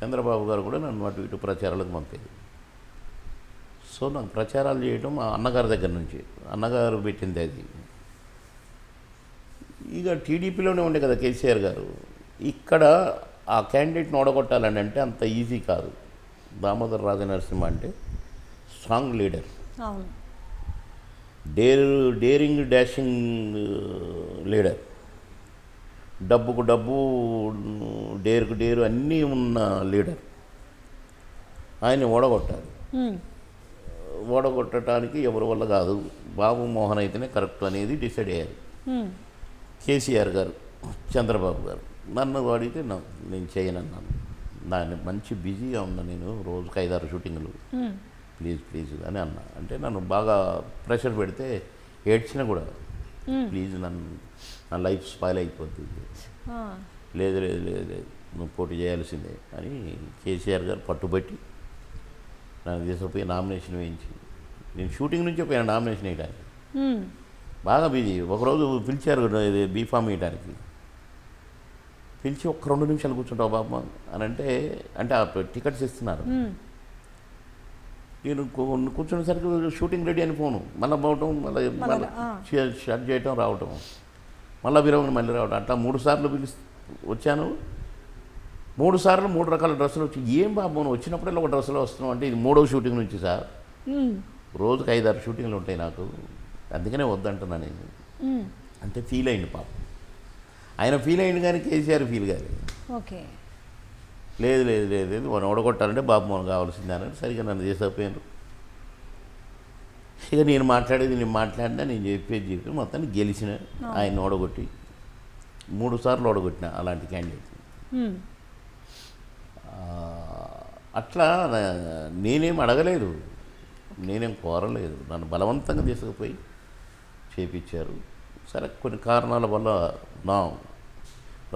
చంద్రబాబు గారు కూడా నన్ను అటు ఇటు ప్రచారాలకు పంపేది. సో నాకు ప్రచారాలు చేయడం మా అన్నగారి దగ్గర నుంచి, అన్నగారు పెట్టింది అది. ఇక టీడీపీలోనే ఉండే కదా కేసీఆర్ గారు. ఇక్కడ ఆ క్యాండిడేట్ని ఓడగొట్టాలని అంటే అంత ఈజీ కాదు. దామోదర్ రాజనరసింహ అంటే strong leader, daring dashing leader, డబ్బుకు డబ్బు, డేరుకు డేరు అన్నీ ఉన్న లీడర్. ఆయన్ని ఓడగొట్టాలి. ఓడగొట్టడానికి ఎవరి వల్ల కాదు, బాబు మోహన్ అయితేనే కరెక్ట్ అనేది డిసైడ్ అయ్యారు కేసీఆర్ గారు, చంద్రబాబు గారు. నన్ను అడిగితే నేను చేయనన్నాను. దాన్ని మంచి బిజీగా ఉన్నా నేను, రోజుకి 5-6 షూటింగ్లు, ప్లీజ్ అని అన్నా. అంటే నన్ను బాగా ప్రెషర్ పెడితే ఏడ్చినా కూడా ప్లీజ్ నా లైఫ్ స్పాయిల్ అయిపోతుంది, లేదు నువ్వు పోటీ చేయాల్సిందే అని కేసీఆర్ గారు పట్టుబట్టి నన్ను తీసుకుపోయి నామినేషన్ వేయించి, నేను షూటింగ్ నుంచే పోయాను నామినేషన్ వేయడానికి. మ్మ్. బాగా బిజీ. ఒకరోజు పిలిచారు ఇది బీఫామ్ వేయడానికి. పిలిచి ఒక్క 2 నిమిషాలు కూర్చుంటావు బాబు అని అంటే ఆ టికెట్స్ ఇస్తున్నారు. మ్మ్. నేను కూర్చునేసరికి షూటింగ్ రెడీ అని ఫోను, మళ్ళీ పోవటం, మళ్ళీ షట్ చేయటం, రావటం, మళ్ళీ విరవని మళ్ళీ రావటం, అట్లా 3 సార్లు వచ్చాను. 3 సార్లు 3 రకాల డ్రెస్సులు వచ్చి, ఏం బాబు నువ్వు వచ్చినప్పుడల్లా ఒక డ్రెస్సులో వస్తున్నావు అంటే, ఇది 3వ షూటింగ్ నుంచి సార్, మ్మ్. రోజుకి 5-6 షూటింగ్లు ఉంటాయి నాకు, అందుకనే వద్దంటున్నా నేను మ్మ్. అంటే ఫీల్ అయింది పాపం. ఆయన ఫీల్ అయింది కానీ కేసీఆర్ ఫీల్ కాదు. ఓకే. లేదు లేదు లేదు లేదు మనం ఓడగొట్టాలంటే బాబు మనం కావాల్సిందే అని సరిగ్గా నన్ను చేసకపోయాను. ఇక నేను మాట్లాడినా నేను చెప్పి మొత్తాన్ని గెలిచిన, ఆయన ఓడగొట్టి 3 సార్లు ఓడగొట్టిన అలాంటి క్యాండిడేట్. మ్మ్. అట్లా నేనేం అడగలేదు, నేనేం కోరలేదు, నన్ను బలవంతంగా తీసుకుపోయి చేపించారు. సరే కొన్ని కారణాల వల్ల నా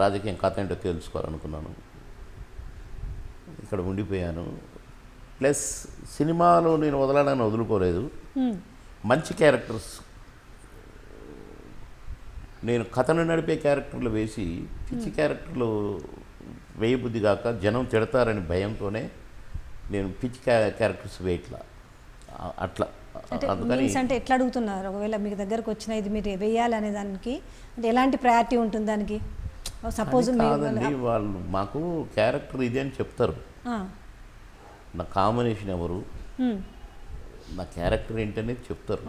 రాజకీయం కథ ఏంటో తెలుసుకోవాలనుకున్నాను, ఇక్కడ ఉండిపోయాను. ప్లస్ సినిమాలో నేను వదలడానికి వదులుకోలేదు. మ్మ్. మంచి క్యారెక్టర్స్, నేను కథను నడిపే క్యారెక్టర్లు వేసి పిచ్చి క్యారెక్టర్లు వేయబుద్ధి కాక జనం తిడతారని భయంతోనే నేను పిచ్చి క్యారెక్టర్స్ వేయట్లా. అట్లా అంటే అందుకని మీన్స్ అంటే ఎట్లా అడుగుతున్నారు, ఒకవేళ మీకు దగ్గరకు వచ్చిన ఇది మీరు వేయాలి అనే దానికి అంటే ఎలాంటి ప్రయారిటీ ఉంటుంది దానికి? సపోజ్ కాదండి, వాళ్ళు మాకు క్యారెక్టర్ ఇది అని చెప్తారు, నా కాంబినేషన్ ఎవరు, నా క్యారెక్టర్ ఏంటనేది చెప్తారు.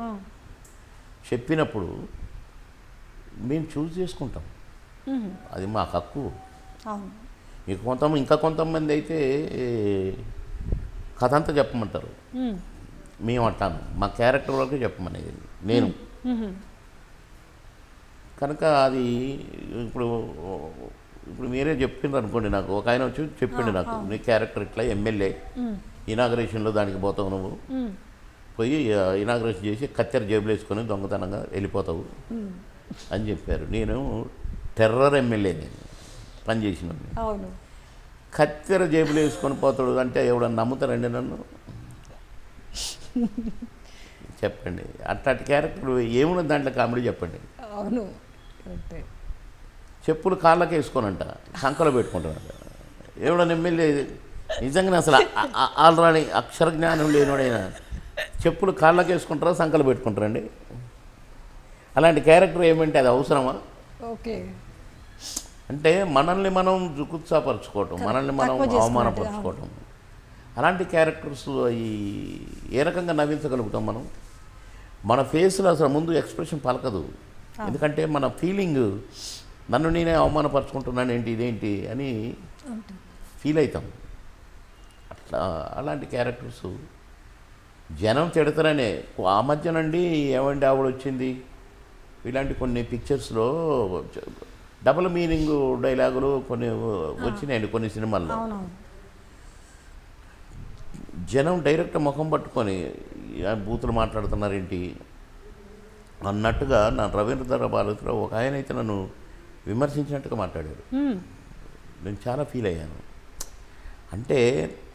చెప్పినప్పుడు మేము చూస్ చేసుకుంటాం, అది మాకు హక్కు. అవును. ఇంకా కొంతమంది అయితే కథ అంతా చెప్పమంటారు, మేము అంటాను మా క్యారెక్టర్ వరకే చెప్పమనేది నేను. కనుక అది ఇప్పుడు మీరే చెప్పిండ్రు అనుకోండి, నాకు ఒక ఆయన వచ్చి చెప్పిండు నాకు, నీ క్యారెక్టర్ ఇట్లా ఎమ్మెల్యే ఇనాగరేషన్లో దానికి పోతావు, నువ్వు పోయి ఇనాగరేషన్ చేసి కత్తెర జేబులు వేసుకొని దొంగతనంగా వెళ్ళిపోతావు అని చెప్పారు. నేను టెర్రర్ ఎమ్మెల్యే, నేను పనిచేసిన అవును. కత్తెర జేబులు వేసుకొని పోతాడు అంటే ఎవడన్నా నమ్ముతారండి నన్ను? చెప్పండి. అట్లాంటి క్యారెక్టర్ ఏమున్నది దాంట్లో కామెడీ చెప్పండి. అవును. చెప్పులు కాళ్ళకి వేసుకోనంట, సంకలో పెట్టుకుంటానంట. ఎవడన్నా ఎమ్మెల్యే నిజంగానే అసలు ఆల్రెడీ అక్షర జ్ఞానం లేనివాడైనా చెప్పులు కాళ్ళకి వేసుకుంటారా, సంకలు పెట్టుకుంటారండి? అలాంటి క్యారెక్టర్ ఏమంటే అది అవసరమా? ఓకే. అంటే మనల్ని మనం జుగుత్సాపరచుకోవటం, మనల్ని మనం అవమానపరచుకోవటం, అలాంటి క్యారెక్టర్స్ ఏ రకంగా నవ్వించగలుగుతాం మనం? మన ఫేస్లో అసలు ముందు ఎక్స్ప్రెషన్ పలకదు, ఎందుకంటే మన ఫీలింగ్ నన్ను నేనే అవమానపరచుకుంటున్నాను ఏంటి ఇదేంటి అని ఫీల్ అవుతాం. అలాంటి క్యారెక్టర్స్ జనం తిడతారనే ఆ మధ్యనండి ఏమండి ఆవిడ వచ్చింది ఇలాంటి కొన్ని పిక్చర్స్లో డబుల్ మీనింగ్ డైలాగులు కొన్ని వచ్చినాయండి కొన్ని సినిమాల్లో. జనం డైరెక్ట్ ముఖం పట్టుకొని బూతులు మాట్లాడుతున్నారేంటి అన్నట్టుగా నా రవీంద్ర బాలరావు ఒక ఆయన అయితే నన్ను విమర్శించినట్టుగా మాట్లాడారు. నేను చాలా ఫీల్ అయ్యాను. అంటే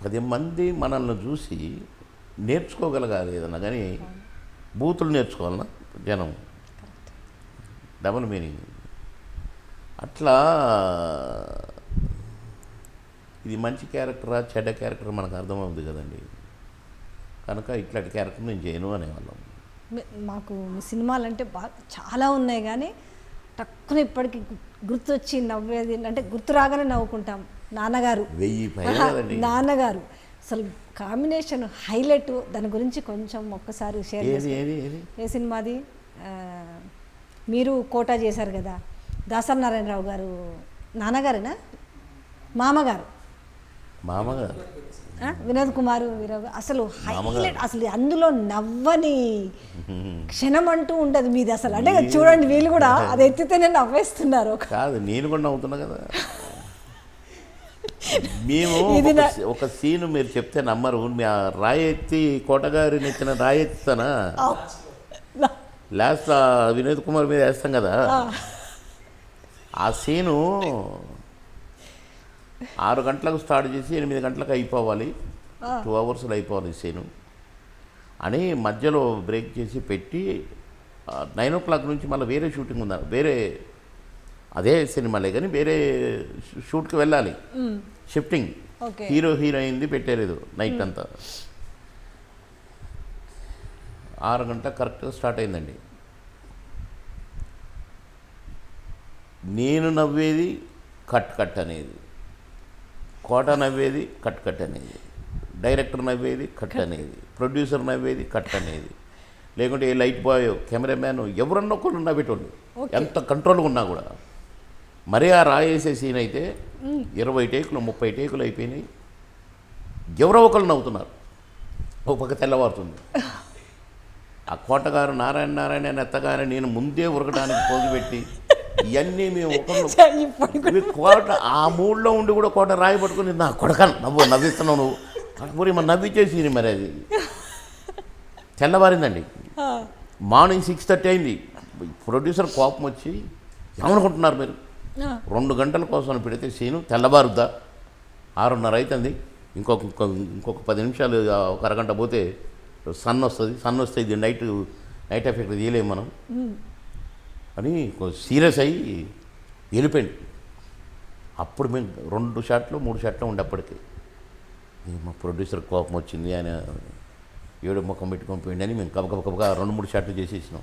10 మంది మనల్ని చూసి నేర్చుకోగలగాలి ఏదన్నా, కానీ బూతులు నేర్చుకోవాలన్నా జనం, డబుల్ మీనింగ్. అట్లా ఇది మంచి క్యారెక్టరా చెడ్డ క్యారెక్టర్ మనకు అర్థమవుతుంది కదండి. కనుక ఇట్లాంటి క్యారెక్టర్ నేను చేయను అనేవాళ్ళం. మాకు సినిమాలు అంటే బాగా చాలా ఉన్నాయి, కానీ టక్కున ఇప్పటికి గుర్తొచ్చి నవ్వేది అంటే గుర్తు రాగానే నవ్వుకుంటాం. నాన్నగారు, 1000 పైగా కదండి. నాన్నగారు అసలు కాంబినేషన్ హైలైట్. దాని గురించి కొంచెం ఒక్కసారి షేర్ ఏది ఏ సినిమాది? మీరు కోటా చేశారు కదా, దాసరి నారాయణరావు గారు నాన్నగారేనా మామగారు వినోద్ కుమార్ వీరవ్ అసలు హైలైట్. అసలు అందులో నవ్వని క్షణం అంటూ ఉండదు మీది అసలు. అంటే చూడండి వీళ్ళు కూడా అది ఎత్తితేనే నవ్వేస్తున్నారు. కాదు, నేను కూడా నవ్వుతున్నా కదా. మేము ఒక సీన్ మీరు చెప్తే నమ్మరు. రాయెత్తి కోటగారిని ఎత్తిన రాయెత్తానా లాస్ట్ వినోద్ కుమార్ మీద వేస్తాం కదా, ఆ సీను 6 గంటలకు స్టార్ట్ చేసి 8 గంటలకు అయిపోవాలి. 2 అవర్స్లో అయిపోవాలి సీను అని మధ్యలో బ్రేక్ చేసి పెట్టి 9 o'clock నుంచి మళ్ళీ వేరే షూటింగ్ ఉందా, వేరే అదే సినిమాలే కానీ వేరే షూట్కి వెళ్ళాలి, షిఫ్టింగ్. ఓకే. హీరోయిన్ది పెట్టలేదు నైట్ అంతా. 6 గంటల కరెక్ట్గా స్టార్ట్ అయిందండి. నేను నవ్వేది కట్ కట్ అనేది, కోట నవ్వేది కట్ కట్ అనేది, డైరెక్టర్ నవ్వేది కట్ అనేది, ప్రొడ్యూసర్ నవ్వేది కట్ అనేది, లేకుంటే ఏ లైట్ బాయ్ కెమెరామ్యాన్ ఎవరన్నా ఒకళ్ళు నవ్వేటోళ్ళు, ఎంత కంట్రోల్గా ఉన్నా కూడా. మరీ ఆ రాయేసే సీన్ అయితే 20 టేకులు 30 టేకులు అయిపోయినాయి, ఎవరో ఒకళ్ళు నవ్వుతున్నారు, ఒక పక్క తెల్లవారుతుంది. ఆ కోటగారు నారాయణ నారాయణ అని ఎత్తగానే నేను ముందే ఉరకడానికి పోగిపెట్టి ఇవన్నీ మేము ఒకళ్ళు కోట ఆ మూడ్లో ఉండి కూడా కోట రాయి పట్టుకుని నా కొడక నవ్విస్తున్నావు నువ్వు కాకపోతే మరి నవ్విచ్చేసి మరి అది తెల్లవారిందండి. మార్నింగ్ 6:30 అయింది. ప్రొడ్యూసర్ కోపం వచ్చి ఏమనుకుంటున్నారు మీరు, 2 గంటల కోసం పెడితే సీను తెల్లవారుద్దా, 6:30 అవుతుంది, ఇంకొక 10 నిమిషాలు ఒక అరగంట పోతే సన్ వస్తే ఇది నైట్ ఎఫెక్ట్ తీయలేము మనం అని సీరియస్ అయ్యి వెళ్ళిపోయింది. అప్పుడు మేము 2 షాట్లు 3 షాట్లు ఉండేప్పటికీ మా ప్రొడ్యూసర్ కోపం వచ్చింది, ఆయన ఏడు ముఖం పెట్టుకొని పోయింది అని మేము కబకబకబగా 2-3 షాట్లు చేసేసినాం.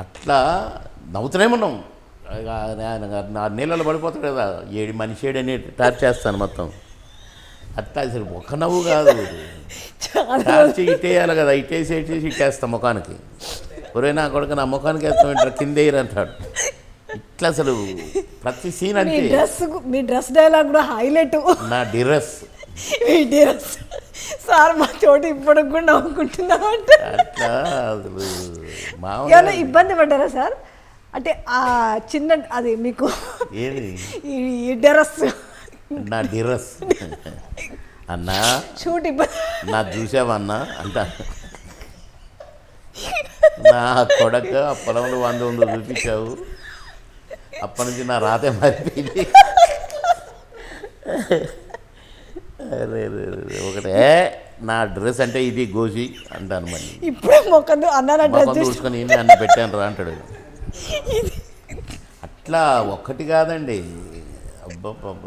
అట్లా నవ్వుతూనే ఉన్నాం. నా నీళ్ళలో పడిపోతాడు కదా, మనిషి ఏడని టార్చ్ చేస్తాను మొత్తం. అట్లా అసలు ఒక నవ్వు కాదు, టార్చ్ ఇటేయాలి కదా, ఇటేసి ఇట్టేస్తాం ముఖానికి. ఒరే నా కొడుకు నా ముఖానికి వేస్తామంటారు, కింద అంటాడు. ఇట్లా అసలు ప్రతి సీన్ అంటే మీ డ్రెస్ డైలాగ్ కూడా హైలైట్. నా డిరస్ సార్ మా చోటు ఇప్పటికి కూడా నవ్వుకుంటున్నామంటే అట్లా అసలు ఏమైనా ఇబ్బంది పడ్డారా సార్? అంటే ఆ చిన్న అది మీకు ఏది ఈ డ్రెస్ నా డిరస్ అన్నా షూట్ ఇబ్బంది నా చూసావన్నా అంట. నా కొడక ఆ పొలంలో 100 చూపించావు, అప్పటి నుంచి నా రాతే మారిపోయింది. ఒకటే నా డ్రెస్ అంటే ఇది గోసి అంటాను, మళ్ళీ ఇప్పుడే మొక్కదు అన్న చూసుకొని అన్న పెట్టాను రా అంటాడు. అట్లా ఒక్కటి కాదండి, అబ్బబ్బబ్బ.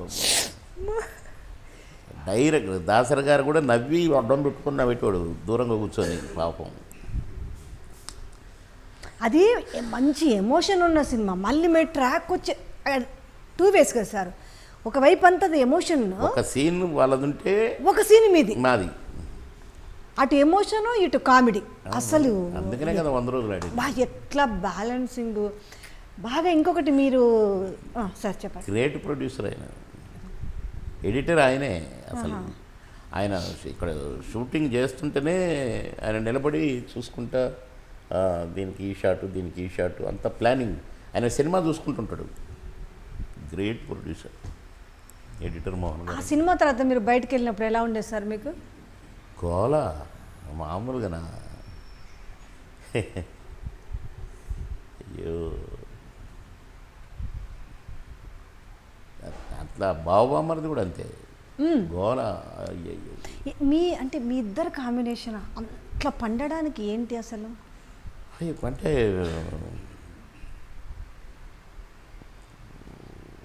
డైరెక్టర్ దాసరి గారు కూడా నవ్వి అడ్డం పెట్టుకుని నవ్వేటోడు దూరంగా కూర్చొని పాపం. అది మంచి ఎమోషన్ ఉన్న సినిమా. మళ్ళీ మీరు ట్రాక్ వచ్చి 2 ways కదా సార్, ఒకవైపు అంతా ఎమోషన్, ఒక సీన్ వాళ్ళదుంటే ఒక సీన్ మీది మాది, అటు ఎమోషను ఇటు కామెడీ. అసలు అందుకనే కదా 100 రోజులు ఆడి బాగా ఎట్లా బ్యాలెన్సింగ్ బాగా. ఇంకొకటి మీరు సార్ చెప్పండి. గ్రేట్ ప్రొడ్యూసర్ ఆయన, ఎడిటర్ ఆయనే. అసలు ఆయన ఇక్కడ షూటింగ్ చేస్తుంటేనే ఆయన నిలబడి చూసుకుంటా దీనికి ఈ షాటు దీనికి ఈ షాటు అంత ప్లానింగ్. ఆయన సినిమా చూసుకుంటుంటాడు. Great producer editor Mohan garu. ఆ సినిమా తర్వాత మీరు బయటకు వెళ్ళినప్పుడు ఎలా ఉండేది సార్ మీకు? గోల మామూలుగానా? అయ్యో అట్లా బావబామ్మది కూడా అంతే గోల. మీ అంటే మీ ఇద్దరు కాంబినేషన్ అట్లా పండడానికి ఏంటి అసలు? అంటే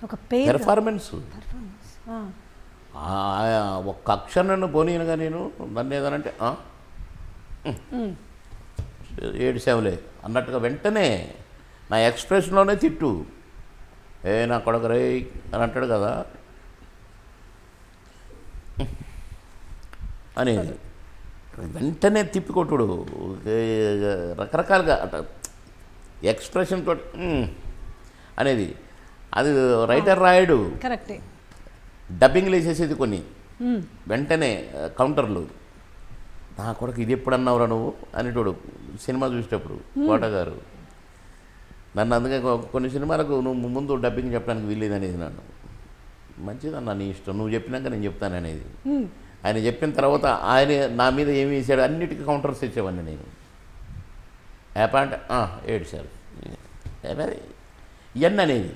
ఒక పెర్ఫార్మెన్స్. ఒక్క అక్షరాన్ని పోనీనుగా నన్ను ఏదనంటే ఏడిసేవలే అన్నట్టుగా వెంటనే నా ఎక్స్ప్రెషన్లోనే తిట్టు, నా కొడుకు రే అని అంటాడు కదా అనేది, వెంటనే తిప్పికొట్టుడు రకరకాలుగా అట ఎక్స్ప్రెషన్ తోటి అనేది. అది రైటర్ రాయడు, కరెక్టే. డబ్బింగ్లు వేసేసేది కొన్ని వెంటనే కౌంటర్లు. నా కొడుకు ఇది ఎప్పుడు అన్నావురా నువ్వు అనేటోడు సినిమా చూసేటప్పుడు కోట గారు. నన్ను అందుకే కొన్ని సినిమాలకు నువ్వు ముందు డబ్బింగ్ చెప్పడానికి వీల్లేదు అనేది. నన్ను మంచిదన్నా నీ ఇష్టం, నువ్వు చెప్పినాక నేను చెప్తాను అనేది. ఆయన చెప్పిన తర్వాత ఆయన నా మీద ఏమి వేసాడు అన్నిటికీ కౌంటర్స్ ఇచ్చేవాడిని నేను. ఏపా అంటే ఏడ్చారు ఇవన్నీ అనేది.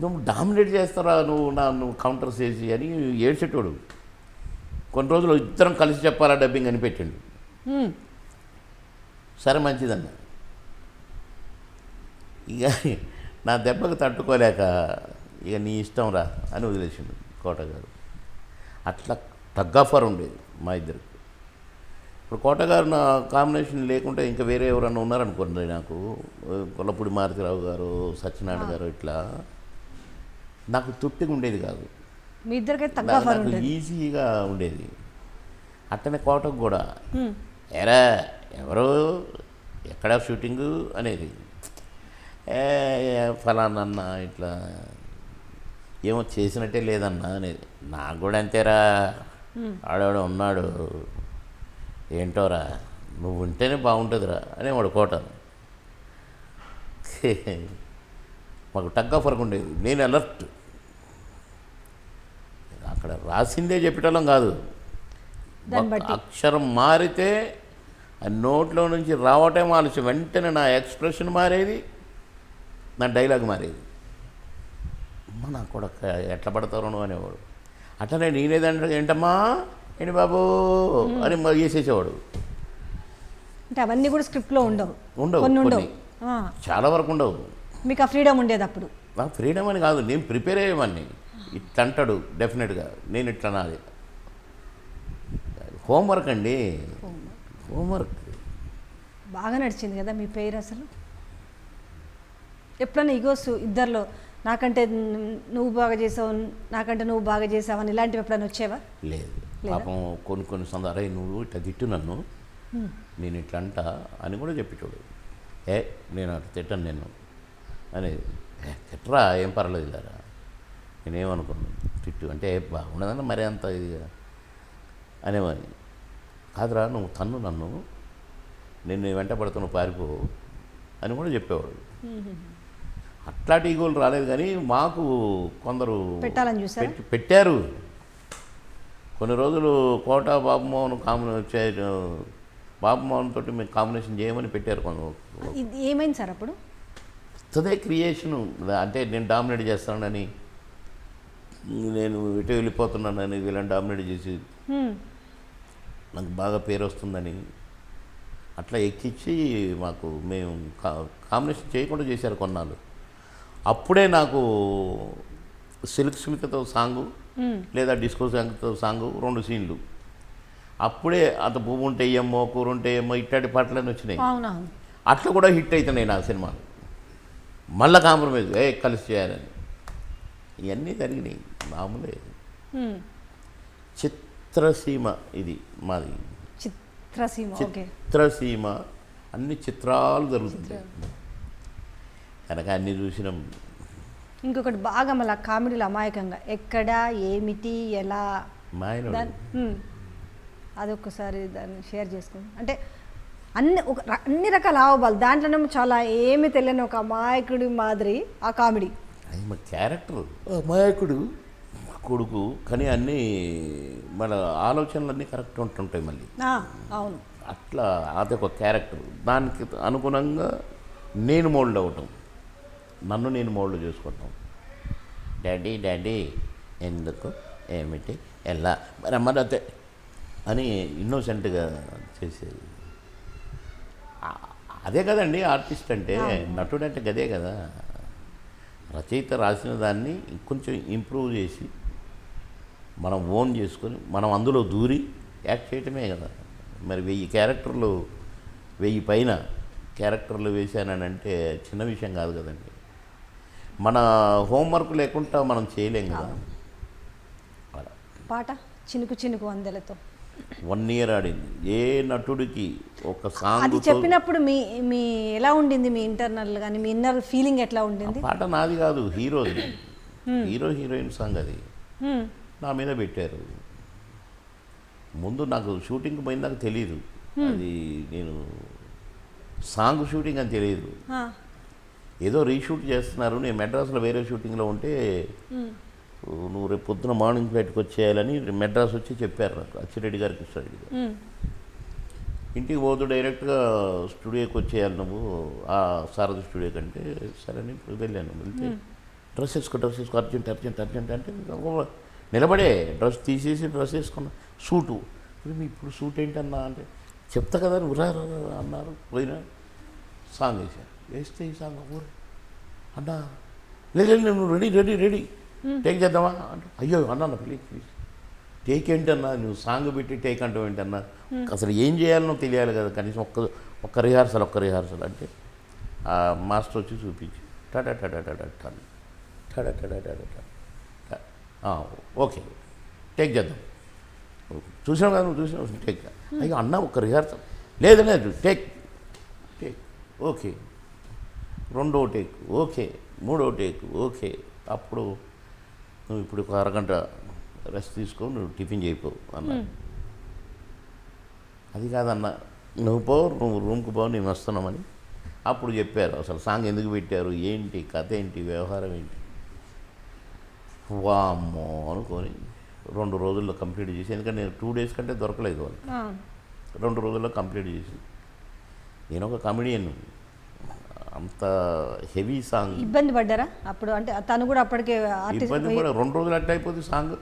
నువ్వు డామినేట్ చేస్తారా నువ్వు కౌంటర్స్ వేసి అని ఏడ్చేటోడు. కొన్ని రోజులు ఇద్దరం కలిసి చెప్పాలా డబ్బింగ్ అని పెట్టిండు. సరే మంచిదన్న. ఇక నా దెబ్బకు తట్టుకోలేక ఇక నీ ఇష్టం రా అని వదిలేసిండు కోట గారు. అట్లా టగ్-ఆఫర్ ఉండేది మా ఇద్దరికి. ఇప్పుడు కోట గారు నా కాంబినేషన్ లేకుంటే ఇంకా వేరే ఎవరన్నా ఉన్నారనుకోండి, నాకు కొల్లపూడి మారుతిరావు గారు, సత్యనారాయణ గారు, ఇట్లా నాకు తృప్తిగా ఉండేది కాదు. మీ ఇద్దరికైతే టగ్-ఆఫర్ నాకు ఉండేది. ఈజీగా ఉండేది. అట్టనే కోటకు కూడా ఎరా ఎవరు ఎక్కడ షూటింగు అనేది, ఫలానా అన్న ఇట్లా ఏమో చేసినట్టే లేదన్నా అనేది. నాకు కూడా అంతేరా, ఆడవాడు ఉన్నాడు ఏంటోరా, నువ్వు ఉంటేనే బాగుంటుందిరా అనేవాడు కోట. మాకు టగ్-ఆఫర్ ఉండేది. నేను అలర్ట్, అక్కడ రాసిందే చెప్పటం కాదు, అక్షరం మారితే ఆ నోట్లో నుంచి రావటం ఆలస్యం, వెంటనే నా ఎక్స్ప్రెషన్ మారేది, నా డైలాగ్ మారేది. నా కొడక ఎట్లా పడతారు అనేవాడు. అట్లనే నేనేదంటే ఏంటమ్మా ఏంటి బాబు అని వేసేసేవాడు. అంటే అవన్నీ కూడా స్క్రిప్ట్లో ఉండవు, ఉండవు, కొన్ని ఉండవు, చాలా వరకు ఉండవు. మీకు ఆ ఫ్రీడమ్ ఉండేది అప్పుడు? నాకు ఫ్రీడమ్ అని కాదు, నేను ప్రిపేర్ అయ్యేవాడిని. ఇట్లా అంటాడు డెఫినెట్గా, నేను ఇట్లా నాది హోంవర్క్ అండి, హోంవర్క్. బాగా నడిచింది కదా మీ పేరు అసలు. ఎప్పుడైనా ఈగోస్ ఇద్దరిలో, నాకంటే నువ్వు బాగా చేసావు, నాకంటే నువ్వు బాగా చేసావు అని ఇలాంటివి ఎప్పుడైనా వచ్చేవా? లేదు. పాపం కొన్ని సందర్భాలు నువ్వు ఇట్లా తిట్టు నన్ను, నేను ఇట్లా అంట అని కూడా చెప్పేటోడు. నేను అట్లా తిట్టాను నేను అనేది. తిట్టరా ఏం పర్లేదు ఇలారా, నేనేమనుకున్నాను తిట్టు అంటే బాగుండదన్న మరీ అంత ఇదిగా అనేవాడిని. కాదురా నువ్వు తన్ను నన్ను, నేను వెంట పడుతున్న పారిపో అని కూడా చెప్పేవాడు. అట్లాంటి ఈగోలు రాలేదు, కానీ మాకు కొందరు పెట్టాలని చూసారు, పెట్టారు. కొన్ని రోజులు కోట బాబుమోహన్ బాబుమోహన్ తోటి మేము కాంబినేషన్ చేయమని పెట్టారు కొందరు. ఇది ఏమైంది సార్ అప్పుడు? అదే క్రియేషను, అంటే నేను డామినేట్ చేస్తానని, నేను ఇటు వెళ్ళిపోతున్నానని వీళ్ళని డామినేట్ చేసి నాకు బాగా పేరు వస్తుందని అట్లా ఎక్కించి మాకు మేము కాంబినేషన్ చేయకుండా చేశారు కొన్నాళ్ళు. అప్పుడే నాకు సిల్క్ స్మితతో సాంగు లేదా డిస్కో సాంగ్తో సాంగు 2 సీన్లు. అప్పుడే అంత పువ్వు ఉంటే ఏమో కూర ఉంటే ఏమో ఇట్లాంటి పాటలన్నీ వచ్చినాయి. అట్లా కూడా హిట్ అవుతున్నాయి నా సినిమాలు. మళ్ళీ కాంప్రమైజ్ కలిసి చేయాలని ఇవన్నీ జరిగినాయి, మామూలే. చిత్రసీమ ఇది మాది. చిత్రసీమ అన్ని చిత్రాలు జరుగుతుంటాయి కనుక అన్నీ చూసినాం. ఇంకొకటి బాగా మళ్ళీ కామెడీలో అమాయకంగా ఎక్కడ ఏమిటి ఎలా అదొక్కసారి దాన్ని షేర్ చేసుకోండి. అంటే అన్ని రకాల హావభావాలు దాంట్లోనేమో చాలా ఏమి తెలియని ఒక అమాయకుడి మాదిరి ఆ కామెడీ. అది మా క్యారెక్టర్, అమాయకుడు కొడుకు, కానీ అన్నీ మన ఆలోచనలన్నీ కరెక్ట్ ఉంటుంటాయి మళ్ళీ. అవును, అట్లా అదొక క్యారెక్టర్. దానికి అనుగుణంగా నేను మోల్డ్ అవ్వటం, నన్ను నేను మోల్డ్ చేసుకుంటాం. డాడీ డాడీ ఎందుకు ఏమిటి ఎలా మరి అమ్మతే అని ఇన్నోసెంట్గా చేసేది. అదే కదండి ఆర్టిస్ట్ అంటే, నటుడు అంటే గదే కదా. రచయిత రాసిన దాన్ని కొంచెం ఇంప్రూవ్ చేసి మనం ఓన్ చేసుకొని మనం అందులో దూరి యాక్ట్ చేయటమే కదా. మరి 1000 క్యారెక్టర్లు 1000 పైన క్యారెక్టర్లు వేసానంటే చిన్న విషయం కాదు కదండి. మన హోంవర్క్ లేకుండా మనం చేయలేం కదా. పాట చినుకు చినుకు వందెలతో 1 year ఆడింది. ఏ నటుడికి ఒక సాంగ్ అది చెప్పినప్పుడు మీ ఎలా ఉండింది? మీ ఇంటర్నల్ కానీ మీ ఇన్నర్ ఫీలింగ్ ఎట్లా ఉండింది? పాట నాది కాదు, హీరోది. హీరో హీరోయిన్ సాంగ్ అది నా మీద పెట్టారు. ముందు నాకు షూటింగ్ పోయిందాక తెలియదు, అది నేను సాంగ్ షూటింగ్ అని తెలియదు. ఏదో రీషూట్ చేస్తున్నారు, నేను మెడ్రాస్లో వేరే షూటింగ్లో ఉంటే నువ్వు రేపు పొద్దున మార్నింగ్ ఫ్లైట్కి వచ్చేయాలని మెడ్రాస్ వచ్చి చెప్పారు నాకు, అచ్చిరెడ్డి గారు, కృష్ణారెడ్డి గారు. ఇంటికి పోతూ డైరెక్ట్గా స్టూడియోకి వచ్చేయాలి నువ్వు, ఆ సారథి స్టూడియో కంటే సరే అని వెళ్ళాను. వెళ్తే డ్రెస్ వేసుకో అర్జెంట్ అంటే నిలబడే డ్రెస్ తీసేసి డ్రెస్ వేసుకున్నా. సూటు. ఇప్పుడు సూట్ ఏంటన్నా అంటే చెప్తా కదా నువ్వు రా రా, రా అన్నారు. పోయినా సాంగ్ వేసాను. వేస్తే ఈ సాంగ్ ఊరు అన్నా లేదు నువ్వు రెడీ రెడీ రెడీ టేక్ చేద్దామా అంటే అయ్యో అన్నా ప్లీజ్ ప్లీజ్ టేక్ ఏంటన్నా నువ్వు సాంగ్ పెట్టి టేక్ అంటావు ఏంటన్నా అసలు ఏం చేయాలనో తెలియాలి కదా కనీసం ఒక్క రిహార్సల్ అంటే ఆ మాస్టర్ వచ్చి చూపించి టడా టడా టడా టన్ టడా టడా టడా టన్ ఓకే టేక్ చేద్దాం. చూసావు కదా నువ్వు చూసినావు టేక్. అయ్యో అన్న ఒక రిహార్సల్ లేదు టేక్ ఓకే, రెండో టేక్ ఓకే, మూడో టేక్ ఓకే. అప్పుడు నువ్వు ఇప్పుడు ఒక అరగంట రెస్ట్ తీసుకో, నువ్వు టిఫిన్ చేయపో అన్న. అది కాదన్న నువ్వు రూమ్కి పో నేను వస్తున్నామని అప్పుడు చెప్పారు. అసలు సాంగ్ ఎందుకు పెట్టారు, ఏంటి కథ ఏంటి, వ్యవహారం ఏంటి. వామ్మో అనుకొని 2 రోజుల్లో కంప్లీట్ చేసి, ఎందుకంటే నేను 2 days కంటే దొరకలేదు వాళ్ళు. 2 రోజుల్లో కంప్లీట్ చేసి, నేను ఒక కమెడియన్, అంత హెవీ సాంగ్. ఇబ్బంది పడ్డారా అప్పుడు? అంటే తను కూడా అప్పటికే ఇబ్బంది కూడా 2 రోజులు అట్ట అయిపోతుంది సాంగ్.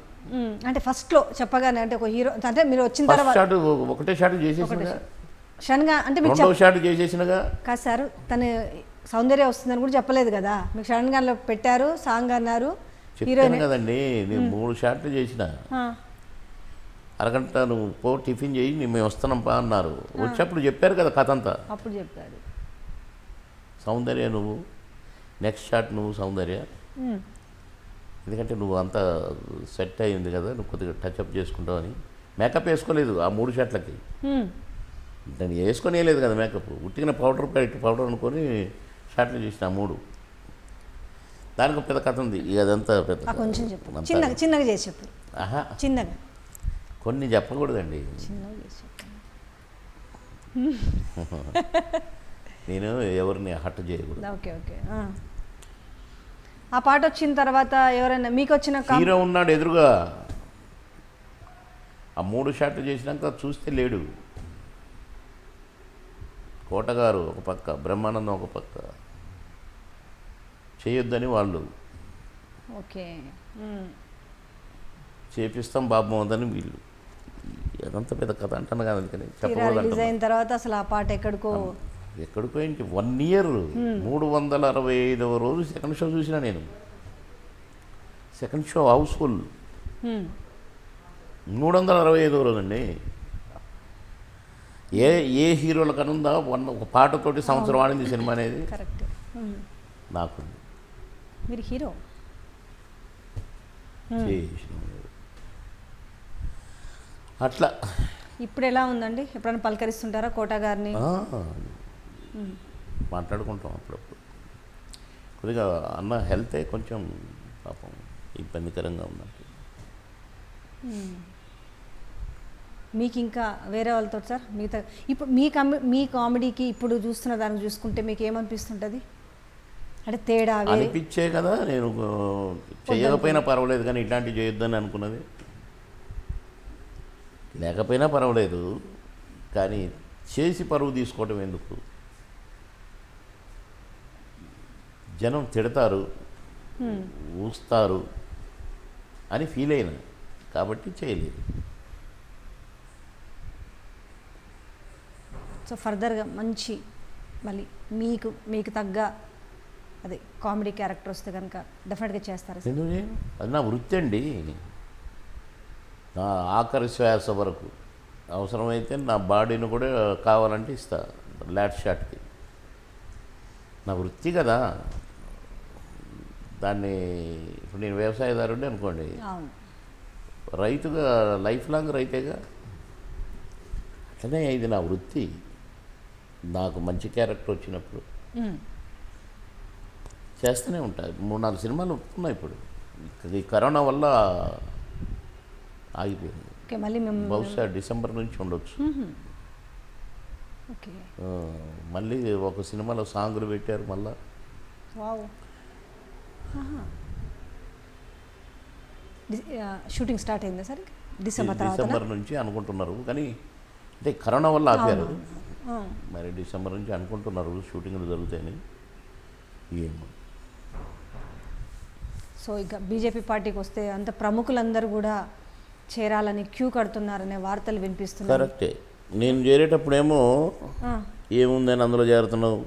అంటే ఫస్ట్లో చెప్పగానే అంటే ఒక హీరో అంటే మీరు వచ్చిన తర్వాత షాట్ ఒకటే షాట్ చేసేసినగా, క్షణంగా అంటే మీకు రెండో షాట్ చేసేసినగా కాదు సార్, తను సౌందర్య వస్తుందని కూడా చెప్పలేదు కదా మీకు. సడన్గా పెట్టారు సాంగ్ అన్నారు. చెప్పాను కదండి, నేను 3 షాట్లు చేసిన. అరగంట నువ్వు పో టిఫిన్ చేయి మేము వస్తున్నాం పా అన్నారు. వచ్చేప్పుడు చెప్పారు కదా కథ అంతా. అప్పుడు చెప్పాడు సౌందర్య నువ్వు, నెక్స్ట్ షాట్ నువ్వు సౌందర్య, ఎందుకంటే నువ్వు అంతా సెట్ అయ్యింది కదా, నువ్వు కొద్దిగా టచ్అప్ చేసుకుంటావు అని. మేకప్ వేసుకోలేదు ఆ 3 షాట్లకి, దాన్ని వేసుకొనేలేదు కదా మేకప్, ఉట్టిన పౌడర్ అనుకొని షాట్లు చేసిన 3. దానికి పెద్ద కథ ఉంది. ఇక అదంతా పెద్ద కొంచెం చెప్పు, చిన్నగా చేసి చెప్పు. ఆహా, చిన్నగా కొన్ని చెప్పకూడదండి. చిన్నగా చేసి చెప్పు. నేను ఎవరిని హట్ చేయకూడదు. Okay okay. ఆ పాట వచ్చిన తర్వాత ఎవరైనా మీకు వచ్చిన హీరో ఉన్నాడు ఎదురుగా, ఆ 3 షాట్లు చేసినాక చూస్తే లేడు. కోటగారు ఒక పక్క, బ్రహ్మానందం ఒక పక్క, చేయొద్దని వాళ్ళు, ఓకే చేపిస్తాం బాబు వద్దని వీళ్ళు. అదంతా పెద్ద కథ అంటాను కదా, అందుకని చెప్పకూడదు. రిలీజ్ అయిన తర్వాత అసలు ఆ పాట ఎక్కడికో ఏంటి 1 year 365వ రోజు సెకండ్ షో చూసిన నేను. సెకండ్ షో హౌస్ఫుల్ 365వ రోజు అండి. ఏ హీరోల కనుందా ఒక పాటతోటి సంవత్సరం ఆడింది సినిమా అనేది. కరెక్ట్. నాకు మీరు హీరో అట్లా. ఇప్పుడు ఎలా ఉందండి? ఎప్పుడైనా పలకరిస్తుంటారా కోట గారిని? మాట్లాడుకుంటాం అప్పుడప్పుడు. కొద్దిగా అన్న హెల్తే కొంచెం పాపం ఇబ్బందికరంగా ఉందంటే. మీకు ఇంకా వేరే వాళ్ళతో సార్ మిగతా ఇప్పుడు మీ కామెడీకి ఇప్పుడు చూస్తున్న దానికి చూసుకుంటే మీకు ఏమనిపిస్తుంటుంది? అంటే తేడా అనిపించే కదా. నేను చేయకపోయినా పర్వాలేదు కానీ ఇట్లాంటివి చేయొద్దని అనుకున్నది. లేకపోయినా పర్వాలేదు కానీ చేసి పరువు తీసుకోవటం ఎందుకు? జనం తిడతారు, ఊస్తారు అని ఫీల్ అయినా కాబట్టి చేయలేదు. సో ఫర్దర్గా మంచి మళ్ళీ మీకు తగ్గ అదే కామెడీ క్యారెక్టర్ వస్తే కనుక డెఫినెట్గా చేస్తారు. అది నా వృత్తి అండి. నా ఆఖరి శ్వాస వరకు అవసరమైతే నా బాడీని కూడా కావాలంటే ఇస్తా లాట్ షాట్కి. నా వృత్తి కదా. దాన్ని ఇప్పుడు నేను వ్యవసాయదారుడే అనుకోండి, రైతుగా లైఫ్ లాంగ్ రైతేగా. అట్లనే ఇది నా వృత్తి. నాకు మంచి క్యారెక్టర్ వచ్చినప్పుడు చేస్తూనే ఉంటాయి. 3-4 సినిమాలు ఒప్పుకున్నాయి. ఇప్పుడు ఈ కరోనా వల్ల ఆగిపోయింది. బహుశా డిసెంబర్ నుంచి ఉండొచ్చు. మళ్ళీ ఒక సినిమాలో సాంగులు పెట్టారు మళ్ళా. షూటింగ్ స్టార్ట్ అయిందా సార్? డిసెంబర్ నుంచి అనుకుంటున్నారు కానీ అంటే కరోనా వల్ల ఆపారు. మరి డిసెంబర్ నుంచి అనుకుంటున్నారు షూటింగ్లు జరుగుతాయని. ఏమో. సో ఇక బీజేపీ పార్టీకి వస్తే అంత ప్రముఖులందరూ కూడా చేరాలని క్యూ కడుతున్నారనే వార్తలు వినిపిస్తున్నాయి. కరెక్టే. నేను చేరేటప్పుడేమో ఆ, ఏముందని అందులో చేరుతున్నావు,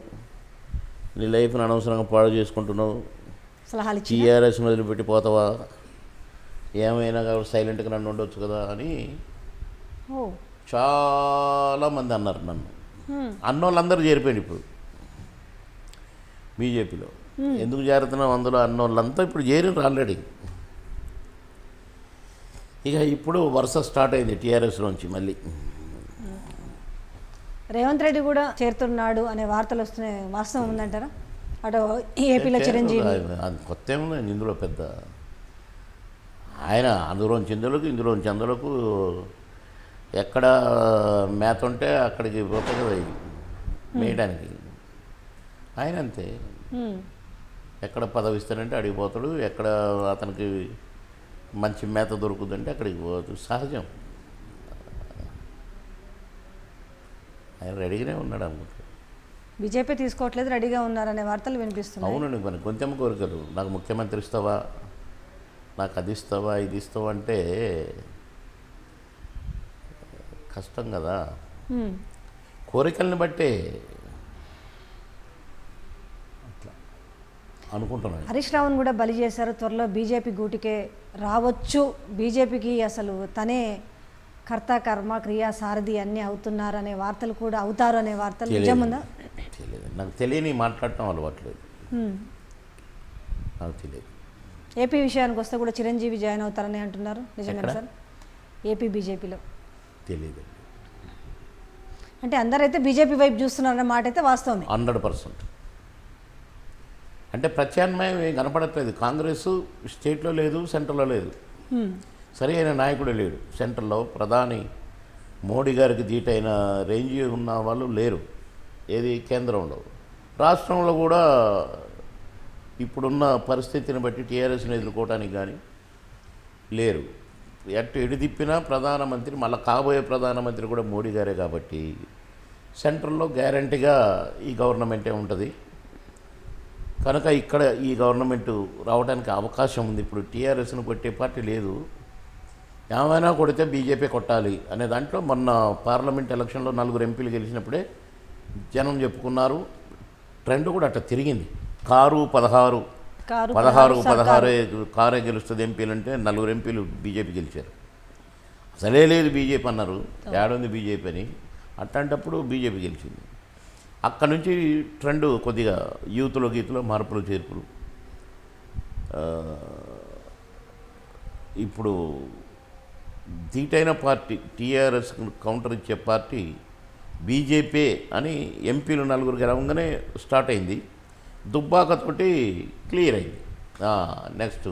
నీ లైఫ్ని అనవసరంగా పాడు చేసుకుంటున్నావు, సలహాలు ఇచ్చి టీఆర్ఎస్ని వదిలిపెట్టి పోతావా, ఏమైనా కాబట్టి సైలెంట్గా నన్ను ఉండొచ్చు కదా అని ఓ చాలామంది అన్నారు నన్ను. అన్నోళ్ళందరూ చేరిపోయింది ఇప్పుడు బీజేపీలో. ఎందుకు చేరుతున్నాం అందులో అన్నోళ్ళంతా ఇప్పుడు చేరిరు ఆల్రెడీ. ఇక ఇప్పుడు వరుస స్టార్ట్ అయింది టీఆర్ఎస్ నుంచి మళ్ళీ. రేవంత్ రెడ్డి కూడా చేరుతున్నాడు అనే వార్తలు వస్తున్నాయి, వాస్తవం ఉందంటారా? అటు ఏపీలో చిరంజీవి అది కొత్త ఏముంది ఇందులో పెద్ద. ఆయన అందులోంచి ఇందులోకి ఇందులోంచి అందులోకి ఎక్కడ మేత ఉంటే అక్కడికి పోతాయి కదా ఇది మేయడానికి. ఆయన అంతే, హ్మ్. ఎక్కడ పదవి ఇస్తానంటే అడిగి పోతాడు, ఎక్కడ అతనికి మంచి మేత దొరుకుతుందంటే అక్కడికి పోతాడు, సహజం. ఆయన రెడీగానే ఉన్నాడు అనుకుంటాడు. బీజేపీ తీసుకోవట్లేదు, రెడీగా ఉన్నారనే వార్తలు వినిపిస్తున్నాయి. అవునండి, మన గొంతెమ్మ కోరికలు. నాకు ముఖ్యమంత్రి ఇస్తావా, నాకు అది ఇస్తావా, ఇది ఇస్తావా అంటే కష్టం కదా. హ్మ్. కోరికల్ని బట్టే అట్లా అనుకుంటున్నాను. హరీష్ రావును కూడా బలి చేశారు, త్వరలో బీజేపీ గూటికే రావచ్చు, బీజేపీకి అసలు తనే కర్త కర్మ క్రియా సారథి అన్నీ అవుతున్నారనే వార్తలు కూడా, అవుతారు అనే వార్తలు నిజముందా? తెలియదు, నాకు తెలియని మాట్లాడటం అలవాట్లేదు, హ్మ్. నాకు తెలియదు. ఏపీ విషయానికి వస్తే కూడా చిరంజీవి జాయిన్ అవుతారని అంటున్నారు, నిజంగా ఎక్కడ? సార్? ఏపీ బీజేపీలో తెలియదు. అంటే అందరైతే బీజేపీ వైపు చూస్తున్నారన్న మాట అయితే వాస్తవమే. 100%. అంటే ప్రత్యామ్నాయం ఏం కనపడట్లేదు. కాంగ్రెస్ స్టేట్లో లేదు, సెంట్రల్లో లేదు, హ్మ్. సరి అయిన నాయకుడు లేడు. సెంట్రల్లో ప్రధాని మోడీ గారికి ధీటైన రేంజ్ ఉన్న వాళ్ళు లేరు. ఏది కేంద్రంలో, రాష్ట్రంలో కూడా ఇప్పుడున్న పరిస్థితిని బట్టి టీఆర్ఎస్ని ఎదుర్కోవడానికి కానీ లేరు. ఎటు తిప్పినా ప్రధానమంత్రి, మళ్ళీ కాబోయే ప్రధానమంత్రి కూడా మోడీ గారే కాబట్టి సెంట్రల్లో గ్యారంటీగా ఈ గవర్నమెంటే ఉంటుంది. కనుక ఇక్కడ ఈ గవర్నమెంట్ రావడానికి అవకాశం ఉంది. ఇప్పుడు టీఆర్ఎస్ను కొట్టే పార్టీ లేదు, ఏమైనా కొడితే బీజేపీ కొట్టాలి అనే దాంట్లో మొన్న పార్లమెంట్ ఎలక్షన్లో 4 ఎంపీలు గెలిచినప్పుడే జనం చెప్పుకున్నారు. ట్రెండ్ కూడా అట్లా తిరిగింది. 16 కారే గెలుస్తుంది ఎంపీలు అంటే 4 ఎంపీలు బీజేపీ గెలిచారు. అసలే లేదు బీజేపీ అన్నారు, ఏడుంది బీజేపీ అని. అట్లాంటప్పుడు బీజేపీ గెలిచింది. అక్కడ నుంచి ట్రెండ్ కొద్దిగా యూత్లో గీతులో మార్పులు చేర్పులు. ఇప్పుడు ధీటైన పార్టీ, టీఆర్ఎస్ కౌంటర్ ఇచ్చే పార్టీ బీజేపీ అని ఎంపీలు 4 గెలవంగానే స్టార్ట్ అయింది. దుబ్బాకతోటి క్లియర్ అయింది. నెక్స్ట్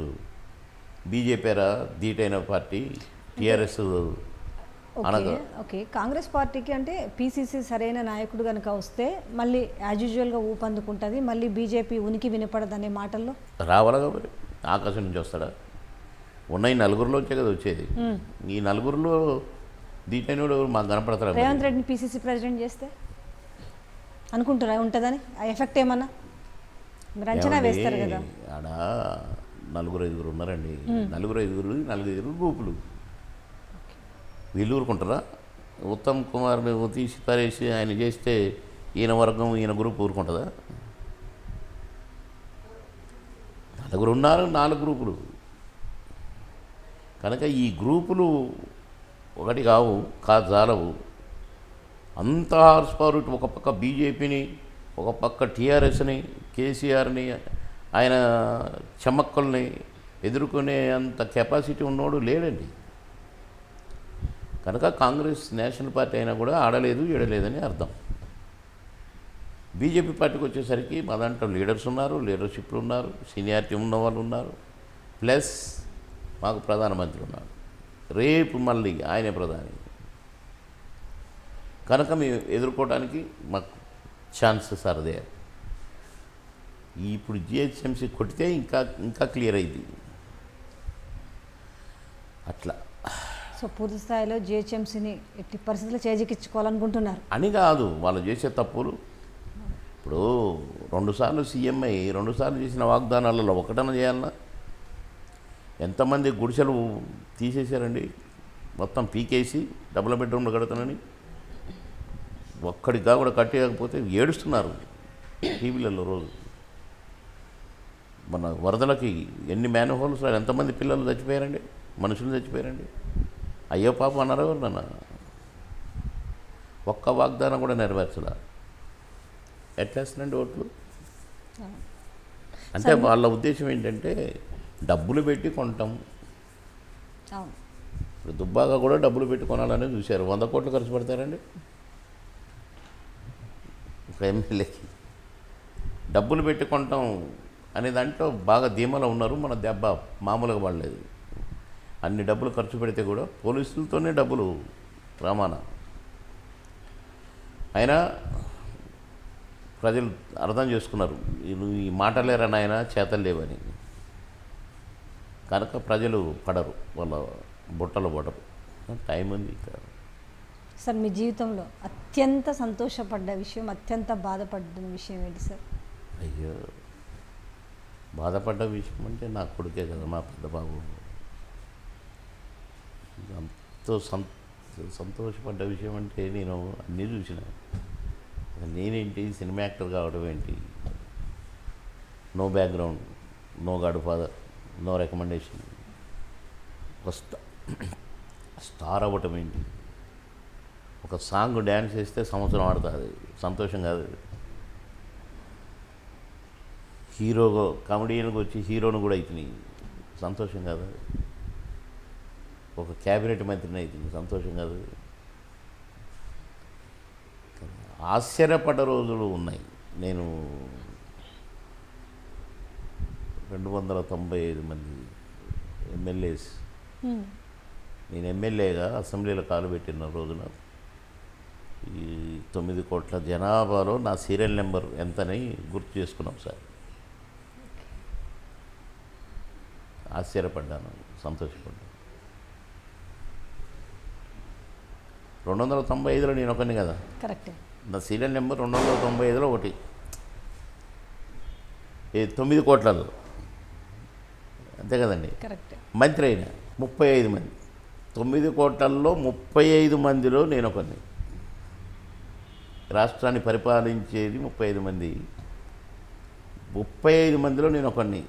బీజేపీరా ధీటైన పార్టీ, టీఆర్ఎస్ అనగా. ఓకే, కాంగ్రెస్ పార్టీకి అంటే పీసీసీ సరైన నాయకుడు కనుక వస్తే మళ్ళీ యాజ్ యూజువల్గా ఊపందుకుంటుంది, మళ్ళీ బీజేపీ ఉనికి వినపడదనే మాటల్లో రావాలగా మరి. ఆకాశం నుంచి వస్తాడా? ఉన్న ఈ 4లోంచే కదా వచ్చేది. ఈ 4లో ధీటైన మాకు కనపడతారా? రేవంత్ రెడ్డిని పీసీసీ ప్రెసిడెంట్ చేస్తే అనుకుంటారా ఉంటుందని? ఆ ఎఫెక్ట్ ఏమన్నా మీరు అంచనా వేస్తారు కదా? ఆడ 4-5 ఉన్నారండి. 4-5 గ్రూపులు. వీళ్ళు ఊరుకుంటారా? ఉత్తమ్ కుమార్ని తీసి పారేసి ఆయన చేస్తే ఈయన వర్గం, ఈయన గ్రూప్ ఊరుకుంటుందా? 4 ఉన్నారు, 4 గ్రూపులు. కనుక ఈ గ్రూపులు ఒకటి కాదు చాలవు. అంత హార్స్ పవర్ ఒక పక్క బీజేపీని, ఒక పక్క టీఆర్ఎస్ని, కేసీఆర్ని, ఆయన చమక్కల్ని ఎదుర్కొనే అంత కెపాసిటీ ఉన్నోడు లేడండి. కనుక కాంగ్రెస్ నేషనల్ పార్టీ అయినా కూడా ఆడలేదు ఈడలేదని అర్థం. బీజేపీ పార్టీకి వచ్చేసరికి మా దాంట్లో లీడర్స్ ఉన్నారు, లీడర్షిప్లు ఉన్నారు, సీనియారిటీ ఉన్న వాళ్ళు ఉన్నారు, ప్లస్ మాకు ప్రధానమంత్రి ఉన్నాడు. రేపు మళ్ళీ ఆయనే ప్రధాని. కనుక మేము ఎదుర్కోవడానికి మాకు ఛాన్సెస్ ఆర్ దేర్. ఇప్పుడు జిహెచ్ఎంసీ కొట్టితే ఇంకా క్లియర్ అయింది అట్లా. సో పూర్తి స్థాయిలో జిహెచ్ఎంసీని ఎట్టి పరిస్థితుల్లో చేజిక్కించుకోవాలనుకుంటున్నారు అని కాదు, వాళ్ళు చేసే తప్పులు. ఇప్పుడు 2 సార్లు సీఎం అయ్యి 2 సార్లు చేసిన వాగ్దానాలలో ఒకటన చేయాలన్నా? ఎంతమంది గుడిసెలు తీసేశారండి మొత్తం పీకేసి డబుల్ బెడ్రూమ్లో కడతానని ఒక్కడిగా కూడా కట్టేయకపోతే ఏడుస్తున్నారు టీవీలలో రోజు. మన వరదలకి ఎన్ని మ్యాన్హోల్స్ ఎంతమంది పిల్లలు చచ్చిపోయారండి, మనుషులు చచ్చిపోయారండి. అయ్యో పాపం అన్నారు ఎవరు నాన్న. ఒక్క వాగ్దానం కూడా నెరవేర్చలా. ఎట్లేస్తానండి ఓట్లు. అంటే వాళ్ళ ఉద్దేశం ఏంటంటే డబ్బులు పెట్టి కొంటాం. అవును. ఇప్పుడు దుబ్బాగా కూడా డబ్బులు పెట్టి కొనాలని చూశారు. 100 కోట్లు ఖర్చు పెడతారండి ఒక ఎమ్మెల్యేకి. డబ్బులు పెట్టి కొంటాం అనే దాంట్లో బాగా ధీమాలో ఉన్నారు. మన దెబ్బ మామూలుగా పడలేదు. అన్ని డబ్బులు ఖర్చు పెడితే కూడా పోలీసులతోనే డబ్బులు రవాణా. అయినా ప్రజలు అర్థం చేసుకున్నారు, నువ్వు ఈ మాటలేరా నాయన చేతలు లేవని. కనుక ప్రజలు పడరు, వాళ్ళ బుట్టలు పడరు. టైం ఉంది ఇక్కడ. సార్ మీ జీవితంలో అత్యంత సంతోషపడ్డ విషయం, అత్యంత బాధపడ్డ విషయం ఏంటి సార్? అయ్యో, బాధపడ్డ విషయం అంటే నా కొడుకే కదా, మా పెద్ద బాబు. ఎంతో సంతోషపడ్డ విషయం అంటే నేను అన్నీ చూసిన. నేనేంటి సినిమా యాక్టర్ కావడం ఏంటి, no background, no godfather, no recommendation, star అవ్వటం ఏంటి. ఒక సాంగ్ డ్యాన్స్ చేస్తే సంవత్సరం ఆడుతుంది, సంతోషం కాదు. హీరో కామెడియన్కి వచ్చి హీరోను కూడా అవుతుంది, సంతోషం కాదు. ఒక క్యాబినెట్ మంత్రిని అవుతుంది, సంతోషం కాదు. ఆశ్చర్యపడ్డ రోజులు ఉన్నాయి. నేను 295 మంది ఎమ్మెల్యేస్, నేను ఎమ్మెల్యేగా అసెంబ్లీలో కాలు పెట్టిన రోజున ఈ 9 కోట్ల జనాభాలో నా సీరియల్ నెంబర్ ఎంతని గుర్తు చేసుకున్నాం సార్. ఆశ్చర్యపడ్డాను, సంతోషపడ్డాను. 295లో నేను ఒకని కదా, కరెక్టే. నా సీరియల్ నెంబర్ 295లో ఒకటి. 9 కోట్లలో అంతే కదండి. కరెక్ట్. మంత్రి అయినా 35 మంది, 9 కోట్లలో 35 మందిలో నేను ఒకరిని. రాష్ట్రాన్ని పరిపాలించేది 35 మంది, 35 మందిలో నేను ఒకరిని.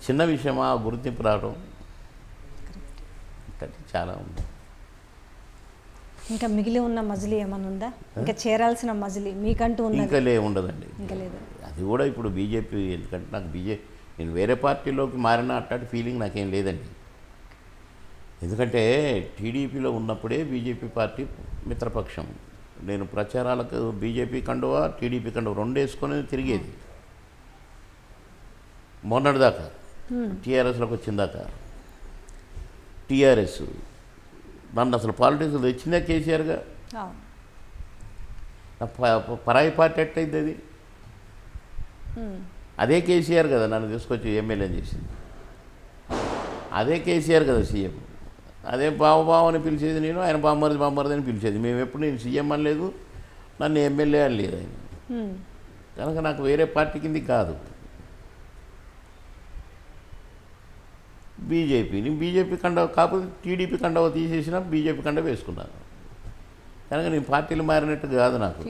చిన్న విషయమా గుర్తింపు రావడం అంటే చాలా ఉంది. ఇంకా మిగిలి ఉన్న మజిలీ ఏమైనా ఉందా? ఇంకా చేరాల్సిన మజిలీ మీకంటూ ఉన్నది? ఇంకా ఉండదండి. ఇంకా లేదు. అది కూడా ఇప్పుడు బీజేపీ, ఎందుకంటే నాకు నేను వేరే పార్టీలోకి మారిన అట్లాంటి ఫీలింగ్ నాకేం లేదండి. ఎందుకంటే టీడీపీలో ఉన్నప్పుడే బీజేపీ పార్టీ మిత్రపక్షం. నేను ప్రచారాలకు బీజేపీ కండువా టీడీపీ కండువా 2 వేసుకొని తిరిగేది మొన్నటిదాకా. టీఆర్ఎస్లోకి వచ్చిన దాకా టీఆర్ఎస్ నన్ను అసలు పాలిటిక్స్ తెచ్చిందే కేసీఆర్గా. పరాయి పార్టీ ఎట్టయిద్ది అది? అదే కేసీఆర్ కదా నన్ను తీసుకొచ్చి ఎమ్మెల్యేని చేసింది. అదే కేసీఆర్ కదా సీఎం. అదే బావ అని పిలిచేది నేను, ఆయన బామ్మరిది అని పిలిచేది. మేము ఎప్పుడు నేను సీఎం అనలేదు, నన్ను ఎమ్మెల్యే అని లేదు ఆయన. కనుక నాకు వేరే పార్టీ కింది కాదు. బీజేపీ కండవ కాకపోతే టీడీపీ కండవ తీసేసిన బీజేపీ కండవ వేసుకున్నాను. కనుక నేను పార్టీలు మారినట్టు కాదు నాకు.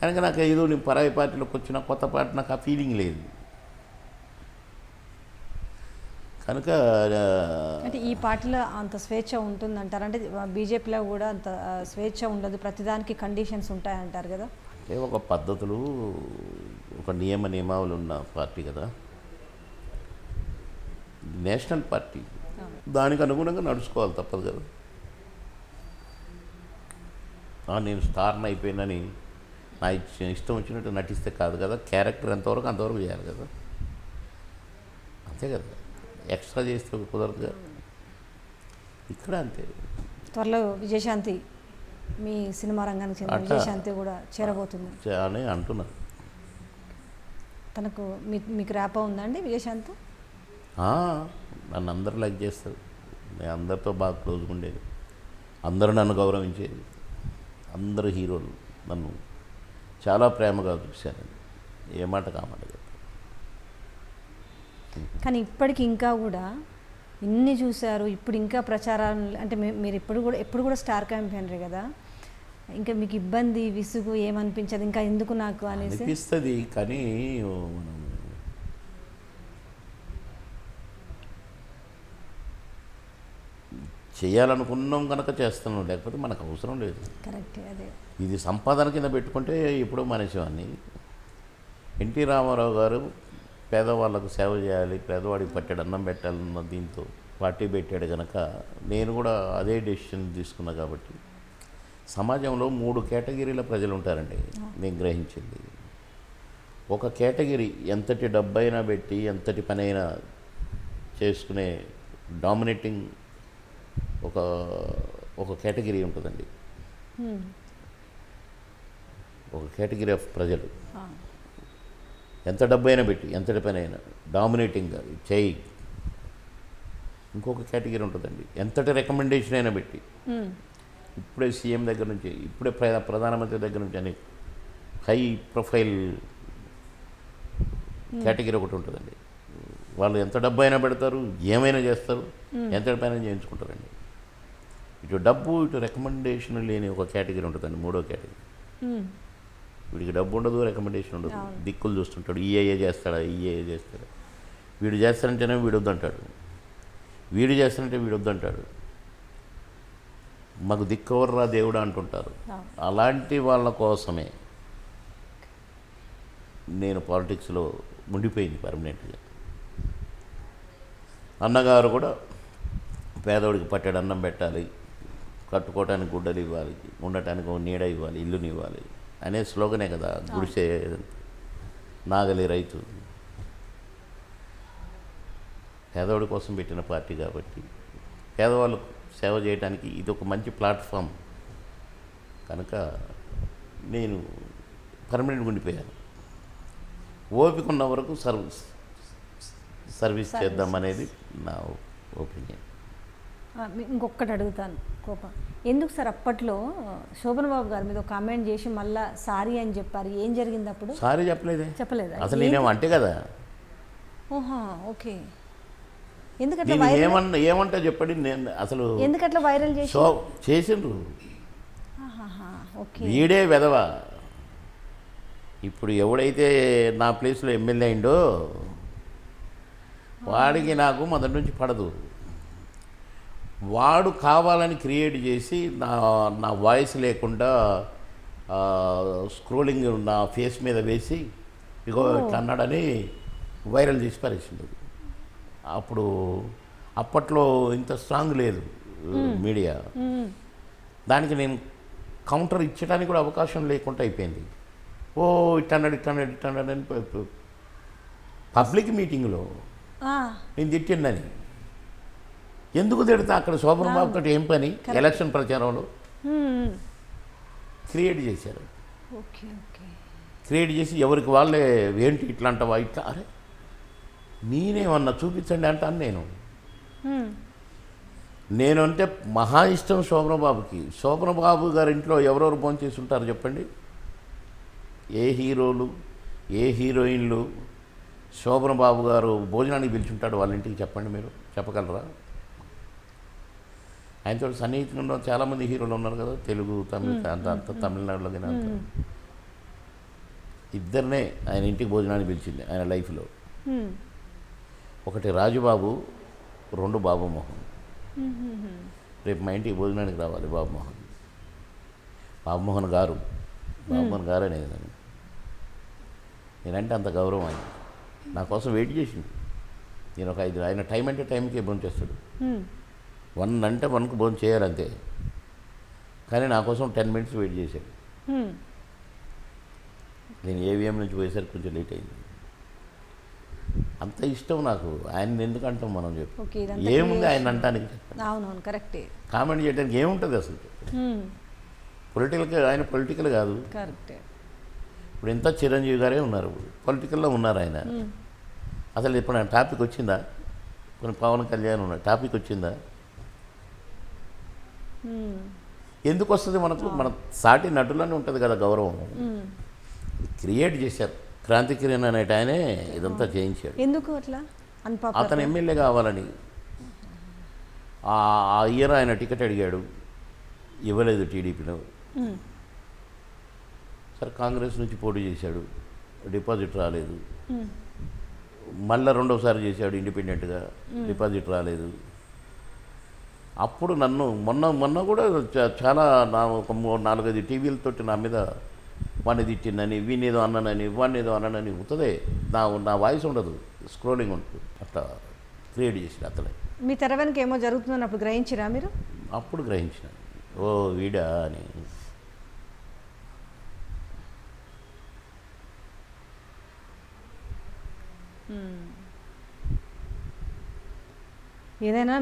కనుక నాకు ఏదో నేను పరాయి పార్టీలోకి వచ్చిన కొత్త పార్టీ నాకు ఆ ఫీలింగ్ లేదు. కనుక అంటే ఈ పార్టీలో అంత స్వేచ్ఛ ఉంటుందంటారు? అంటే బీజేపీలో కూడా అంత స్వేచ్ఛ ఉండదు, ప్రతిదానికి కండిషన్స్ ఉంటాయంటారు కదా. అంటే ఒక పద్ధతులు, ఒక నియమావళి ఉన్న పార్టీ కదా, నేషనల్ పార్టీ. దానికి అనుగుణంగా నడుచుకోవాలి, తప్పదు కదా. నేను స్టార్ని అయిపోయినని నా ఇష్టం వచ్చినట్టు నటిస్తే కాదు కదా. క్యారెక్టర్ ఎంతవరకు అంతవరకు చేయాలి కదా, అంతే కదా. ఎక్స్ట్రా చేస్తే కుదరదుగా. ఇక్కడ అంతే. త్వరలో విజయశాంతి, మీ సినిమా రంగానికి చెందిన విజయశాంతి కూడా చేరబోతుంది అని అంటున్నారు. తనకు మీకు ర్యాపో ఉందండి విజయశాంతి? నన్ను అందరూ లైక్ చేస్తారు. నేను అందరితో బాగా క్లోజ్గా ఉండేది, అందరూ నన్ను గౌరవించేది. అందరూ హీరోలు నన్ను చాలా ప్రేమగా చూశారండి. ఏ మాట కామాట. కానీ ఇప్పటికి ఇంకా కూడా ఇన్ని చూశారు, ఇప్పుడు ఇంకా ప్రచారాలు అంటే మీరు ఎప్పుడు కూడా స్టార్ క్యాంపెయినరే కదా, ఇంకా మీకు ఇబ్బంది విసుగు ఏమనిపించదు ఇంకా ఎందుకు నాకు అనేసి? అనిపిస్తుంది, కానీ మనం చేయాలనుకున్నాం కనుక చేస్తున్నాం, లేకపోతే మనకు అవసరం లేదు. కరెక్ట్. అదే ఇది సంపాదన కింద పెట్టుకుంటే ఎప్పుడో మానేసేవాడిని. ఎన్టీ రామారావు గారు పేదవాళ్ళకు సేవ చేయాలి, పేదవాడికి పట్టాడు అన్నం పెట్టాలన్న దీంతో పార్టీ పెట్టాడు కనుక నేను కూడా అదే డెసిషన్ తీసుకున్నా. కాబట్టి సమాజంలో 3 కేటగిరీల ప్రజలు ఉంటారండి నేను గ్రహించింది. ఒక కేటగిరీ ఎంతటి డబ్బైనా పెట్టి ఎంతటి పనైనా చేసుకునే డామినేటింగ్ ఒక కేటగిరీ ఉంటుందండి. ఒక కేటగిరీ ఆఫ్ ప్రజలు ఎంత డబ్బైనా పెట్టి ఎంతటి పనైనా డామినేటింగ్గా చేయి. ఇంకొక కేటగిరీ ఉంటుందండి, ఎంతటి రికమెండేషన్ అయినా పెట్టి ఇప్పుడే సీఎం దగ్గర నుంచి ఇప్పుడే ప్రధానమంత్రి దగ్గర నుంచి అని హై ప్రొఫైల్ కేటగిరీ ఒకటి ఉంటుందండి. వాళ్ళు ఎంత డబ్బు అయినా పెడతారు, ఏమైనా చేస్తారు, ఎంతటి పైన చేయించుకుంటారండి. ఇటు డబ్బు ఇటు రికమెండేషన్ లేని ఒక కేటగిరీ ఉంటుందండి, 3వ కేటగిరీ. వీడికి డబ్బు ఉండదు, రికమెండేషన్ ఉండదు, దిక్కులు చూస్తుంటాడు, ఈఏఏ చేస్తాడా, ఈఏఏ చేస్తాడా, వీడు చేస్తానంటేనే వీడు వద్దంటాడు, వీడు చేస్తానంటే వీడు వద్దంటాడు, మాకు దిక్కెవర్రా దేవుడా అంటుంటారు. అలాంటి వాళ్ళ కోసమే నేను పాలిటిక్స్లో ఉండిపోయింది పర్మనెంట్గా. అన్నగారు కూడా పేదోడికి పట్టాడు అన్నం పెట్టాలి, కట్టుకోవటానికి గుడ్డలు ఇవ్వాలి, ఉండటానికి ఒక నీడ ఇవ్వాలి, ఇల్లుని ఇవ్వాలి అనే స్లోగనే కదా గుడిసే నాగలి రైతు. పేదవాడి కోసం పెట్టిన పార్టీ కాబట్టి పేదవాళ్ళకు సేవ చేయడానికి ఇది ఒక మంచి ప్లాట్ఫామ్ కనుక నేను పర్మనెంట్గా ఉండిపోయాను. ఓపిక ఉన్న వరకు సర్వీస్ చేద్దామనేది నా ఒపీనియన్. ఇంకొకటి అడుగుతాను, కోపం ఎందుకు సార్ అప్పట్లో శోభన్ బాబు గారి మీద ఒక కామెంట్ చేసి మళ్ళీ సారీ అని చెప్పారు, ఏం జరిగింది అప్పుడు? సారీ చెప్పలేదా అసలు? నేనేమో అంటే కదా. ఓహా, ఓకే. ఎందుకట్లా ఏమంటా చెప్పండి. నేను అసలు ఎందుకట్లా వైరల్ చేసిండ్రు, ఓకే. వీడే వెధవ. ఇప్పుడు ఎవడైతే నా ప్లేస్లో ఎమ్మెల్యే అయిండో వాడికి నాకు మొదటి నుంచి పడదు. వాడు కావాలని క్రియేట్ చేసి నా వాయిస్ లేకుండా స్క్రోలింగ్ నా ఫేస్ మీద వేసి ఇగో ఇట్లా అన్నాడని వైరల్ చేసి పరిచింది. అప్పట్లో ఇంత స్ట్రాంగ్ లేదు మీడియా, దానికి నేను కౌంటర్ ఇచ్చడానికి కూడా అవకాశం లేకుండా అయిపోయింది. ఓ ఇట్టన్నాడు అని పబ్లిక్ మీటింగ్లో నేను తిట్టిందని. ఎందుకు తిడతా? అక్కడ శోభన్ బాబు తోటి ఏం పని? ఎలక్షన్ ప్రచారంలో క్రియేట్ చేశారు. క్రియేట్ చేసి ఎవరికి వాళ్ళే ఏంటి ఇట్లా అంటావా, ఇట్లా. అరే నేనేమన్నా చూపించండి అంటాను నేను అంటే మహా ఇష్టం శోభన్ బాబుకి. శోభన్ బాబు గారి ఇంట్లో ఎవరెవరు భోజనం చేసి ఉంటారు చెప్పండి? ఏ హీరోలు ఏ హీరోయిన్లు శోభన్ బాబు గారు భోజనానికి పిలుచుంటాడు వాళ్ళ ఇంటికి? చెప్పండి, మీరు చెప్పగలరా? ఆయనతో సన్నిహితంగా ఉన్న చాలామంది హీరోలు ఉన్నారు కదా, తెలుగు తమిళ అంత తమిళనాడులో కానీ అంత. ఇద్దరినే ఆయన ఇంటికి భోజనానికి పిలిచింది ఆయన లైఫ్లో. ఒకటి రాజుబాబు, 2 బాబుమోహన్. రేపు మా ఇంటికి భోజనానికి రావాలి బాబుమోహన్. బాబుమోహన్ గారు అనేది నేనంటే అంత గౌరవం. ఆయన నా కోసం వెయిట్ చేసింది. నేను ఒక 5 ఆయన టైం అంటే టైంకే భోజనం చేస్తాడు. 1 అంటే 1కు భోజనం చేయాలంతే, కానీ నా కోసం 10 మినిట్స్ వెయిట్ చేశాడు. నేను ఏవిఎం నుంచి పోయేసరికి కొంచెం లేట్ అయింది. అంత ఇష్టం నాకు. ఆయన ఎందుకంటాం మనం చెప్పు, ఏముంది ఆయన అంటానికి? అవునవును, కరెక్టే. కామెంట్ చేయడానికి ఏముంటుంది అసలు? ఆయన పొలిటికల్ కాదు. కరెక్టే. ఇప్పుడు ఎంత చిరంజీవి గారే ఉన్నారు, పొలిటికల్లో ఉన్నారు ఆయన. అసలు ఇప్పుడు ఆయన టాపిక్ వచ్చిందా? కొన్ని పవన్ కళ్యాణ్ ఉన్నారు, టాపిక్ వచ్చిందా? ఎందుకు వస్తుంది మనకు? మన సాటి నటులని ఉంటుంది కదా గౌరవం. క్రియేట్ చేశారు. క్రాంతి కిరణ్ అనేట ఆయనే ఇదంతా చేయించాడు. ఎందుకు అట్లా? అతను ఎమ్మెల్యే కావాలని. ఆ ఇయర్ ఆయన టికెట్ అడిగాడు, ఇవ్వలేదు టీడీపీలో. సరే కాంగ్రెస్ నుంచి పోటీ చేశాడు, డిపాజిట్ రాలేదు. మళ్ళీ రెండోసారి చేశాడు ఇండిపెండెంట్గా, డిపాజిట్ రాలేదు. అప్పుడు నన్ను మొన్న కూడా చాలా ఒక 4-5 టీవీలతోటి నా మీద వాడిని తిట్టిందని, వీనేదో అన్నానని, వాడిని ఏదో అన్నానని ఉంటుందే. నా వాయిస్ ఉండదు, స్క్రోలింగ్ ఉంటుంది. అట్లా క్రియేట్ చేసిన అతనే. మీ తెర వెనుక ఏమో జరుగుతుందని అప్పుడు గ్రహించిరా మీరు? అప్పుడు గ్రహించిన, ఓ వీడా అని. ఏదైనా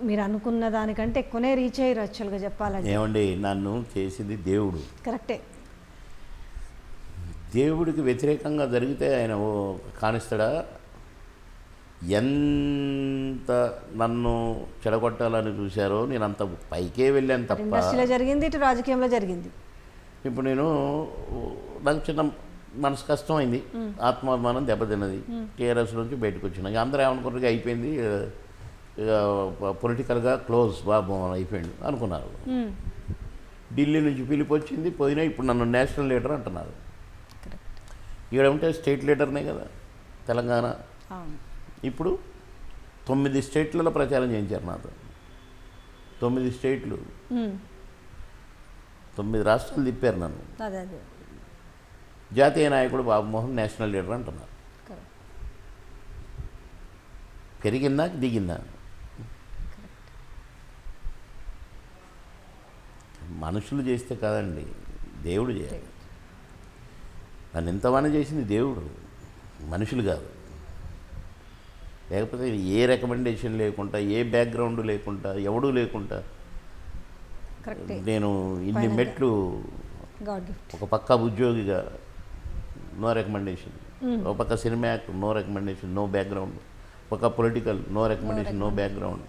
మీరు అనుకున్న దానికంటే ఎక్కువనే రీచ్ అయ్యారు యాక్చువల్గా చెప్పాలంటే. ఏమండి, నన్ను చేసింది దేవుడు. కరెక్టే. దేవుడికి వ్యతిరేకంగా జరిగితే ఆయన కానిస్తాడా? ఎంత నన్ను చెడగొట్టాలని చూశారో నేను అంత పైకే వెళ్ళాను తప్ప. ఇండస్ట్రీలో జరిగింది, ఇటు రాజకీయంలో జరిగింది. ఇప్పుడు నాకు చిన్న మనసు కష్టమైంది, ఆత్మాభిమానం దెబ్బతిన్నది. టీఆర్ఎస్ నుంచి బయటకు వచ్చిన అందరూ ఏమనుకున్నారు, అయిపోయింది, పొలిటికల్గా క్లోజ్, బాబు అయిపోయింది అనుకున్నారు. ఢిల్లీ నుంచి పిలిపి వచ్చింది, పోయినా ఇప్పుడు నన్ను నేషనల్ లీడర్ అంటున్నారు. ఇక్కడ ఉంటే స్టేట్ లీడర్నే కదా తెలంగాణ. ఇప్పుడు 9 స్టేట్లలో ప్రచారం చేయించారు నాతో. 9 స్టేట్లు, 9 రాష్ట్రాలు తిప్పారు నన్ను. జాతీయ నాయకుడు బాబుమోహన్ నేషనల్ లీడర్ అంటున్నారు. పెరిగిందా దిగిందా? మనుషులు చేస్తే కాదండి, దేవుడు చేయాలి. నన్ను ఎంతమంది చేసింది దేవుడు, మనుషులు కాదు. లేకపోతే ఏ రికమెండేషన్ లేకుండా, ఏ బ్యాక్గ్రౌండ్ లేకుండా, ఎవడూ లేకుండా నేను ఇన్ని మెట్లు, ఒక పక్క ఉద్యోగిగా నో రికమెండేషన్, ఒక పక్క cinema actor no recommendation, no background, ఒక political no recommendation, no background.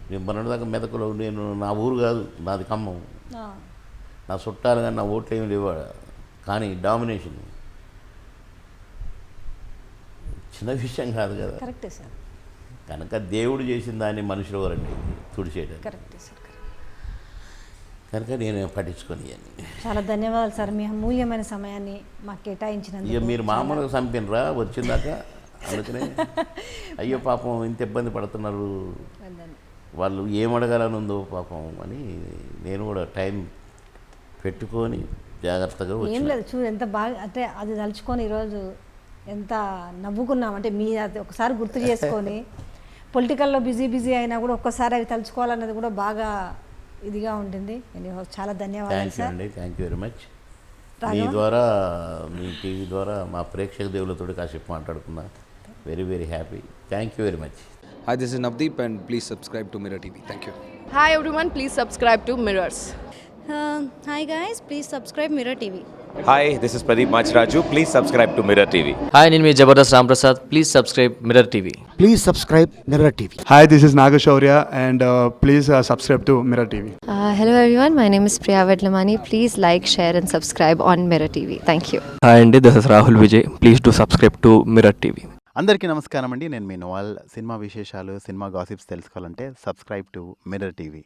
నేను మొన్నటిదాకా మెదకులో, నేను నా ఊరు కాదు, నాది ఖమ్మం, నా చుట్టాలు కానీ నా ఓట్లు ఏమి లేవాడ, కానీ డామినేషన్ చిన్న విషయం కాదు కదా. కరెక్టే సార్. కనుక దేవుడు చేసిన దాన్ని మనుషులు ఎవరండి తుడిచేయడం. కరెక్టే సార్. కనుక నేను పట్టించుకొని. చాలా ధన్యవాదాలు సార్, మీ అమూల్యమైన సమయాన్ని మాకు కేటాయించినందుకు. ఇక మీరు మామూలుగా చంపినరా వచ్చిందాక, అందుకనే అయ్యో పాపం ఇంత ఇబ్బంది పడుతున్నారు, వాళ్ళు ఏమడగాలని ఉందో పాపం అని నేను కూడా టైం పెట్టుకొని జాగ్రత్తగా ఏం లేదు. చూడు ఎంత బాగా, అంటే అది తలుచుకొని ఈరోజు ఎంత నవ్వుకున్నాం. అంటే మీ అది ఒకసారి గుర్తు చేసుకొని పొలిటికల్లో బిజీ అయినా కూడా ఒక్కసారి అవి తలుచుకోవాలన్నది కూడా బాగా ఇదిగా ఉంటుంది. చాలా ధన్యవాదాలు sir. Thank you very much. మీ ద్వారా, మీ టీవీ ద్వారా మా ప్రేక్షక దేవులతో కాసేపు మాట్లాడుకున్నా. Very very happy. Thank you very much. Hi, this is Navdeep and please subscribe to Mirror TV. Thank you. Hi everyone, please subscribe to Mirrors. Hi guys, please subscribe Mirror TV. Hi, this is Pradeep Machraju. Please subscribe to Mirror TV. Hi, నేను మీ Jabardasth Ramprasad. Please subscribe Mirror TV. Please subscribe Mirror TV. Hi, this is Nagashaurya and please subscribe to Mirror TV. Hello everyone, my name is Priya Vedlamani. Please like, share and subscribe on Mirror TV. Thank you. Hi అండి, this is Rahul Vijay. Please do subscribe to Mirror TV. అందరికీ నమస్కారం అండి, నేను మీ Noval. Cinema విశేషాలు, cinema gossips తెలుసుకోవాలంటే subscribe to Mirror TV.